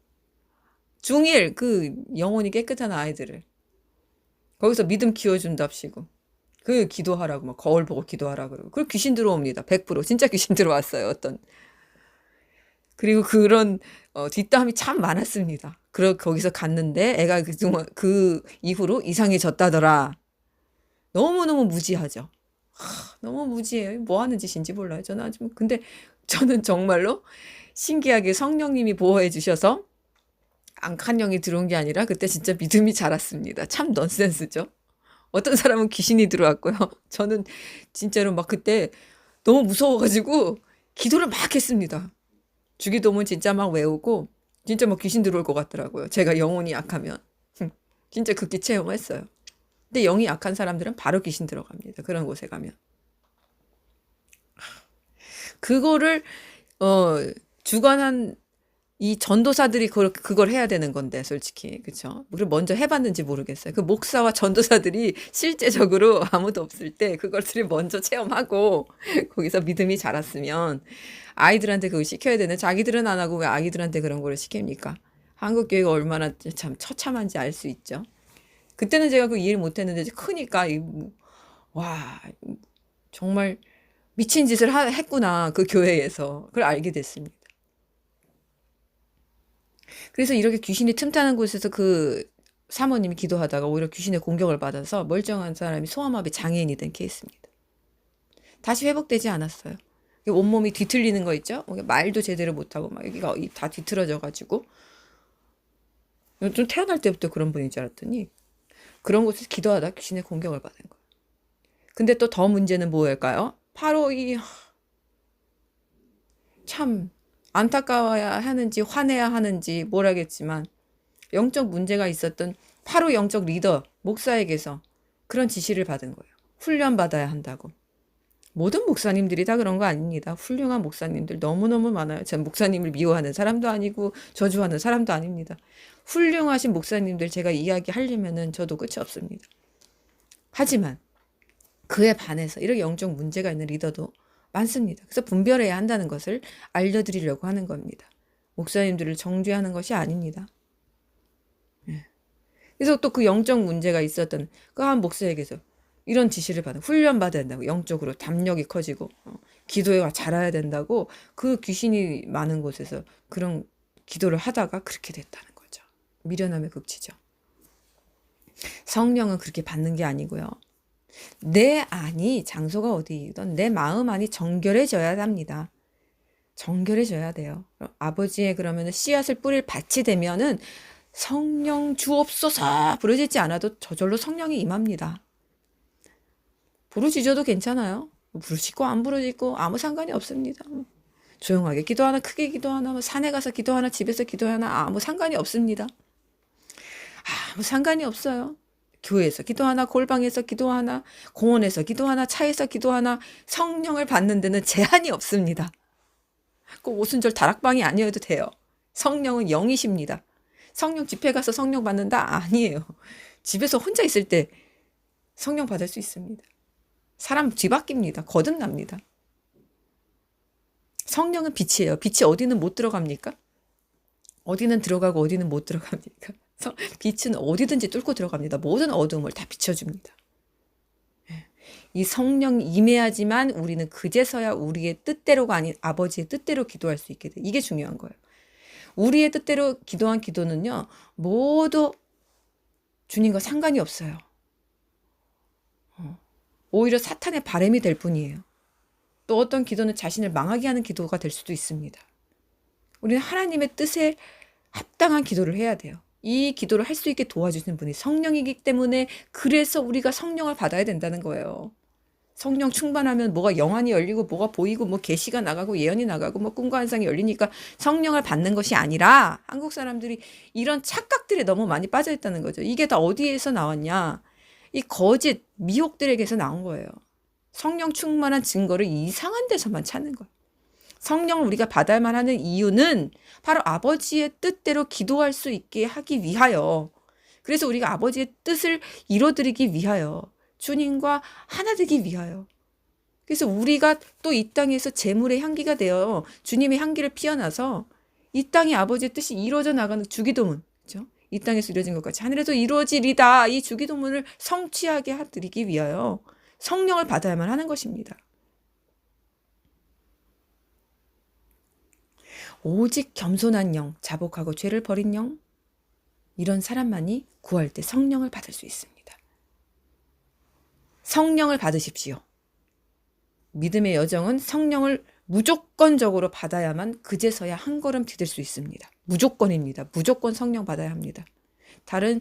중1, 영혼이 깨끗한 아이들을. 거기서 믿음 키워준답시고. 기도하라고, 막 거울 보고 기도하라고 그러고. 그리고 귀신 들어옵니다. 100%. 진짜 귀신 들어왔어요, 어떤. 그리고 그런 뒷담이 참 많았습니다. 거기서 갔는데 애가 그 이후로 이상해졌다더라. 너무너무 무지하죠. 너무 무지해요. 뭐 하는 짓인지 몰라요. 근데 저는 정말로 신기하게 성령님이 보호해 주셔서 악한 영이 들어온 게 아니라 그때 진짜 믿음이 자랐습니다. 참 넌센스죠. 어떤 사람은 귀신이 들어왔고요. 저는 진짜로 막 그때 너무 무서워가지고 기도를 막 했습니다. 주기도문 진짜 막 외우고 진짜 막 귀신 들어올 것 같더라고요. 제가 영혼이 약하면. 진짜 극기 체험했어요. 근데 영이 약한 사람들은 바로 귀신 들어갑니다. 그런 곳에 가면. 그거를 주관한 이 전도사들이 그걸 해야 되는 건데 솔직히 그쵸? 그리고 먼저 해봤는지 모르겠어요. 그 목사와 전도사들이 실제적으로 아무도 없을 때 그것들이 먼저 체험하고 거기서 믿음이 자랐으면 아이들한테 그걸 시켜야 되는 자기들은 안 하고 왜 아이들한테 그런 거를 시킵니까? 한국 교회가 얼마나 참 처참한지 알 수 있죠. 그때는 제가 그 이해를 못했는데 크니까 와 정말 미친 짓을 했구나 그 교회에서 그걸 알게 됐습니다. 그래서 이렇게 귀신이 틈타는 곳에서 그 사모님이 기도하다가 오히려 귀신의 공격을 받아서 멀쩡한 사람이 소아마비 장애인이 된 케이스입니다. 다시 회복되지 않았어요. 온몸이 뒤틀리는 거 있죠? 말도 제대로 못하고 막 여기가 다 뒤틀어져가지고 좀 태어날 때부터 그런 분인 줄 알았더니 그런 곳에서 기도하다 귀신의 공격을 받은 거예요. 근데 또 더 문제는 뭐일까요? 바로 참 안타까워야 하는지 화내야 하는지 모르겠지만 영적 문제가 있었던 바로 영적 리더 목사에게서 그런 지시를 받은 거예요. 훈련받아야 한다고. 모든 목사님들이 다 그런 거 아닙니다. 훌륭한 목사님들 너무너무 많아요. 전 목사님을 미워하는 사람도 아니고 저주하는 사람도 아닙니다. 훌륭하신 목사님들 제가 이야기하려면은 저도 끝이 없습니다. 하지만 그에 반해서 이렇게 영적 문제가 있는 리더도 많습니다. 그래서 분별해야 한다는 것을 알려드리려고 하는 겁니다. 목사님들을 정죄하는 것이 아닙니다. 그래서 또 그 영적 문제가 있었던 그 한 목사에게서 이런 지시를 받아 훈련 받아야 된다고, 영적으로 담력이 커지고 기도가 잘해야 된다고, 그 귀신이 많은 곳에서 그런 기도를 하다가 그렇게 됐다는 거죠. 미련함의 극치죠. 성령은 그렇게 받는 게 아니고요. 내 안이, 장소가 어디든 내 마음 안이 정결해져야 합니다. 정결해져야 돼요. 아버지의 그러면 씨앗을 뿌릴 밭이 되면은 성령 주옵소서 부르짖지 않아도 저절로 성령이 임합니다. 부르짖어도 괜찮아요. 부르짖고 안 부르짖고 아무 상관이 없습니다. 조용하게 기도하나 크게 기도하나 뭐 산에 가서 기도하나 집에서 기도하나 아무 상관이 없습니다. 아무 상관이 없어요. 교회에서 기도하나 골방에서 기도하나 공원에서 기도하나 차에서 기도하나 성령을 받는 데는 제한이 없습니다. 꼭 오순절 다락방이 아니어도 돼요. 성령은 영이십니다. 성령 집회 가서 성령 받는다? 아니에요. 집에서 혼자 있을 때 성령 받을 수 있습니다. 사람 뒤바뀝니다. 거듭납니다. 성령은 빛이에요. 빛이 어디는 못 들어갑니까? 어디는 들어가고 어디는 못 들어갑니까? 빛은 어디든지 뚫고 들어갑니다. 모든 어둠을 다 비춰줍니다. 이 성령이 임해야지만 우리는 그제서야 우리의 뜻대로가 아닌 아버지의 뜻대로 기도할 수 있게 돼. 이게 중요한 거예요. 우리의 뜻대로 기도한 기도는요, 모두 주님과 상관이 없어요. 오히려 사탄의 바람이 될 뿐이에요. 또 어떤 기도는 자신을 망하게 하는 기도가 될 수도 있습니다. 우리는 하나님의 뜻에 합당한 기도를 해야 돼요. 이 기도를 할 수 있게 도와주시는 분이 성령이기 때문에, 그래서 우리가 성령을 받아야 된다는 거예요. 성령 충만하면 뭐가 영안이 열리고 뭐가 보이고 뭐 계시가 나가고 예언이 나가고 뭐 꿈과 환상이 열리니까 성령을 받는 것이 아니라, 한국 사람들이 이런 착각들에 너무 많이 빠져 있다는 거죠. 이게 다 어디에서 나왔냐? 이 거짓 미혹들에게서 나온 거예요. 성령 충만한 증거를 이상한 데서만 찾는 거예요. 성령을 우리가 받아야만 하는 이유는 바로 아버지의 뜻대로 기도할 수 있게 하기 위하여, 그래서 우리가 아버지의 뜻을 이뤄드리기 위하여, 주님과 하나 되기 위하여, 그래서 우리가 또 이 땅에서 제물의 향기가 되어 주님의 향기를 피어나서 이 땅에 아버지의 뜻이 이루어져 나가는 주기도문, 그렇죠? 이 땅에서 이루어진 것 같이 하늘에도 이루어지리다, 이 주기도문을 성취하게 해드리기 위하여 성령을 받아야만 하는 것입니다. 오직 겸손한 영, 자복하고 죄를 버린 영, 이런 사람만이 구할 때 성령을 받을 수 있습니다. 성령을 받으십시오. 믿음의 여정은 성령을 무조건적으로 받아야만 그제서야 한 걸음 디딜 수 있습니다. 무조건입니다. 무조건 성령 받아야 합니다. 다른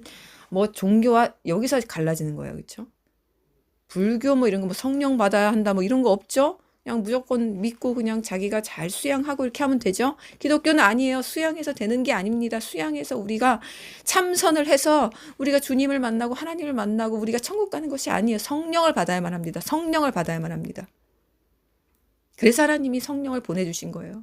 뭐 종교와 여기서 갈라지는 거예요. 그렇죠? 불교 뭐 이런 거 뭐 성령 받아야 한다 뭐 이런 거 없죠? 그냥 무조건 믿고 그냥 자기가 잘 수양하고 이렇게 하면 되죠. 기독교는 아니에요. 수양해서 되는 게 아닙니다. 수양해서 우리가 참선을 해서 우리가 주님을 만나고 하나님을 만나고 우리가 천국 가는 것이 아니에요. 성령을 받아야만 합니다. 성령을 받아야만 합니다. 그래서 하나님이 성령을 보내주신 거예요.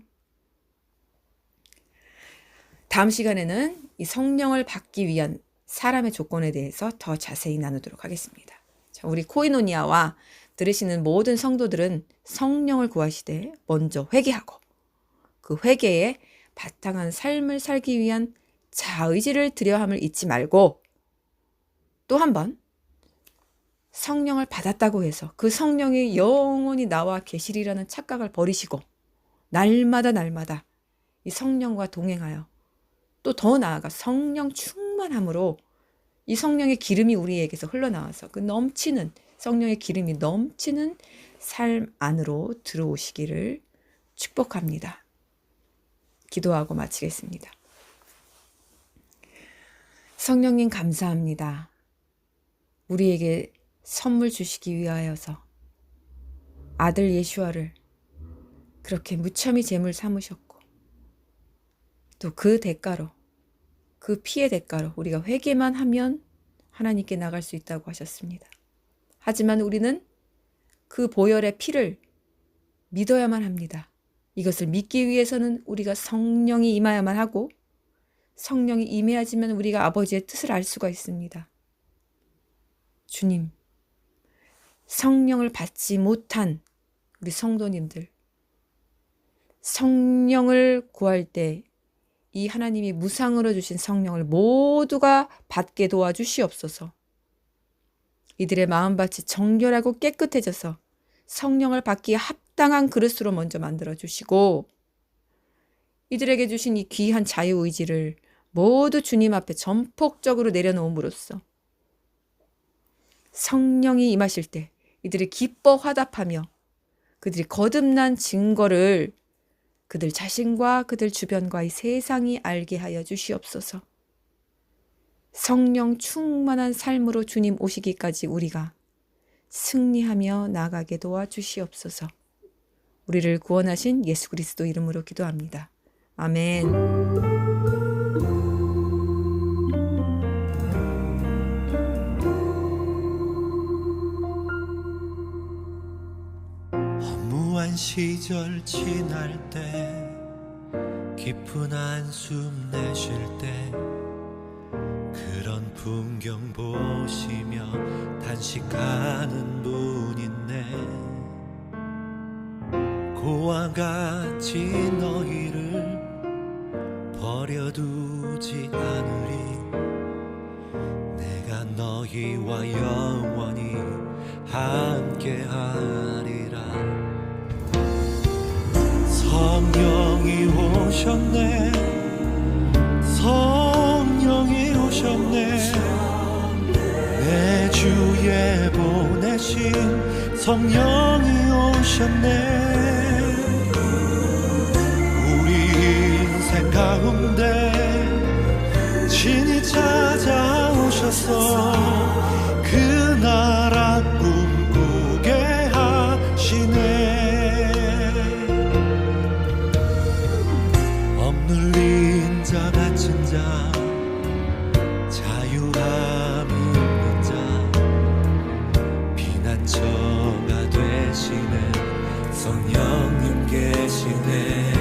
다음 시간에는 이 성령을 받기 위한 사람의 조건에 대해서 더 자세히 나누도록 하겠습니다. 자, 우리 코이노니아와 들으시는 모든 성도들은 성령을 구하시되 먼저 회개하고 그 회개에 바탕한 삶을 살기 위한 자의지를 들여 함을 잊지 말고, 또 한 번 성령을 받았다고 해서 그 성령이 영원히 나와 계시리라는 착각을 버리시고 날마다 이 성령과 동행하여 또 더 나아가 성령 충만함으로 이 성령의 기름이 우리에게서 흘러나와서 그 넘치는 성령의 기름이 넘치는 삶 안으로 들어오시기를 축복합니다. 기도하고 마치겠습니다. 성령님 감사합니다. 우리에게 선물 주시기 위하여서 아들 예수아를 그렇게 무참히 제물 삼으셨고, 또 그 대가로, 그 피의 대가로 우리가 회개만 하면 하나님께 나갈 수 있다고 하셨습니다. 하지만 우리는 그 보혈의 피를 믿어야만 합니다. 이것을 믿기 위해서는 우리가 성령이 임하야만 하고, 성령이 임해야지만 우리가 아버지의 뜻을 알 수가 있습니다. 주님, 성령을 받지 못한 우리 성도님들, 성령을 구할 때 이 하나님이 무상으로 주신 성령을 모두가 받게 도와주시옵소서. 이들의 마음밭이 정결하고 깨끗해져서 성령을 받기에 합당한 그릇으로 먼저 만들어주시고, 이들에게 주신 이 귀한 자유의지를 모두 주님 앞에 전폭적으로 내려놓음으로써 성령이 임하실 때 이들이 기뻐 화답하며 그들이 거듭난 증거를 그들 자신과 그들 주변과 이 세상이 알게 하여 주시옵소서. 성령 충만한 삶으로 주님 오시기까지 우리가 승리하며 나가게 도와주시옵소서. 우리를 구원하신 예수 그리스도 이름으로 기도합니다. 아멘. 허무한 시절 지날 때, 깊은 한숨 내쉴 때, 그런 풍경 보시며 단식하는 분 있네. 고와 같이 너희를 버려두지 않으리. 내가 너희와 영원히 함께하리라. 성령이 오셨네. 성령이 오셨네. 내 주에 보내신 성령이 오셨네. 우리 인생 가운데 친히 찾아오셔서 그 나라 꿈꾸게 하시네. 억눌린 자 갇힌 자, 자유함이 없는 자, 피난처가 되시는 성령님 계시네.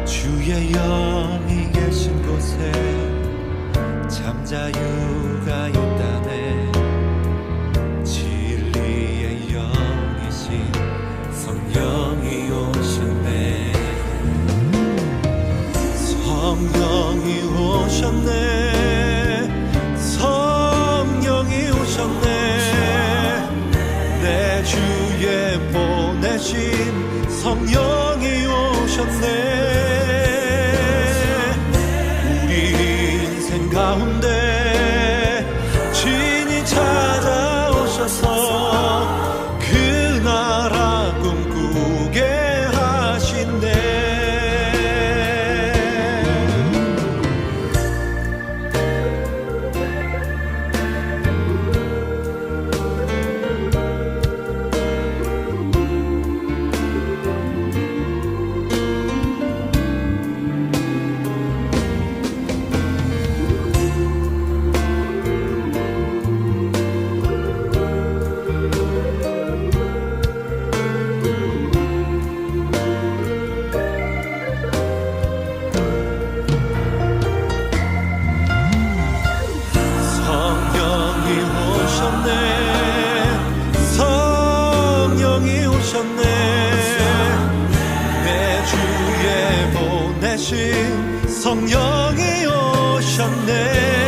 주의 영이 계신 곳에 참 자유가 있다네. 진리의 영이신 성령이 오셨네. 성령이 오셨네. 성령이 오셨네. 내 주에 보내신 성령이 오셨네. 우리 인생 가운데 친히 찾아오셔서 그 나라 꿈꾸게 하신네. 성령이 오셨네. 내 주에 보내신 성령이 오셨네.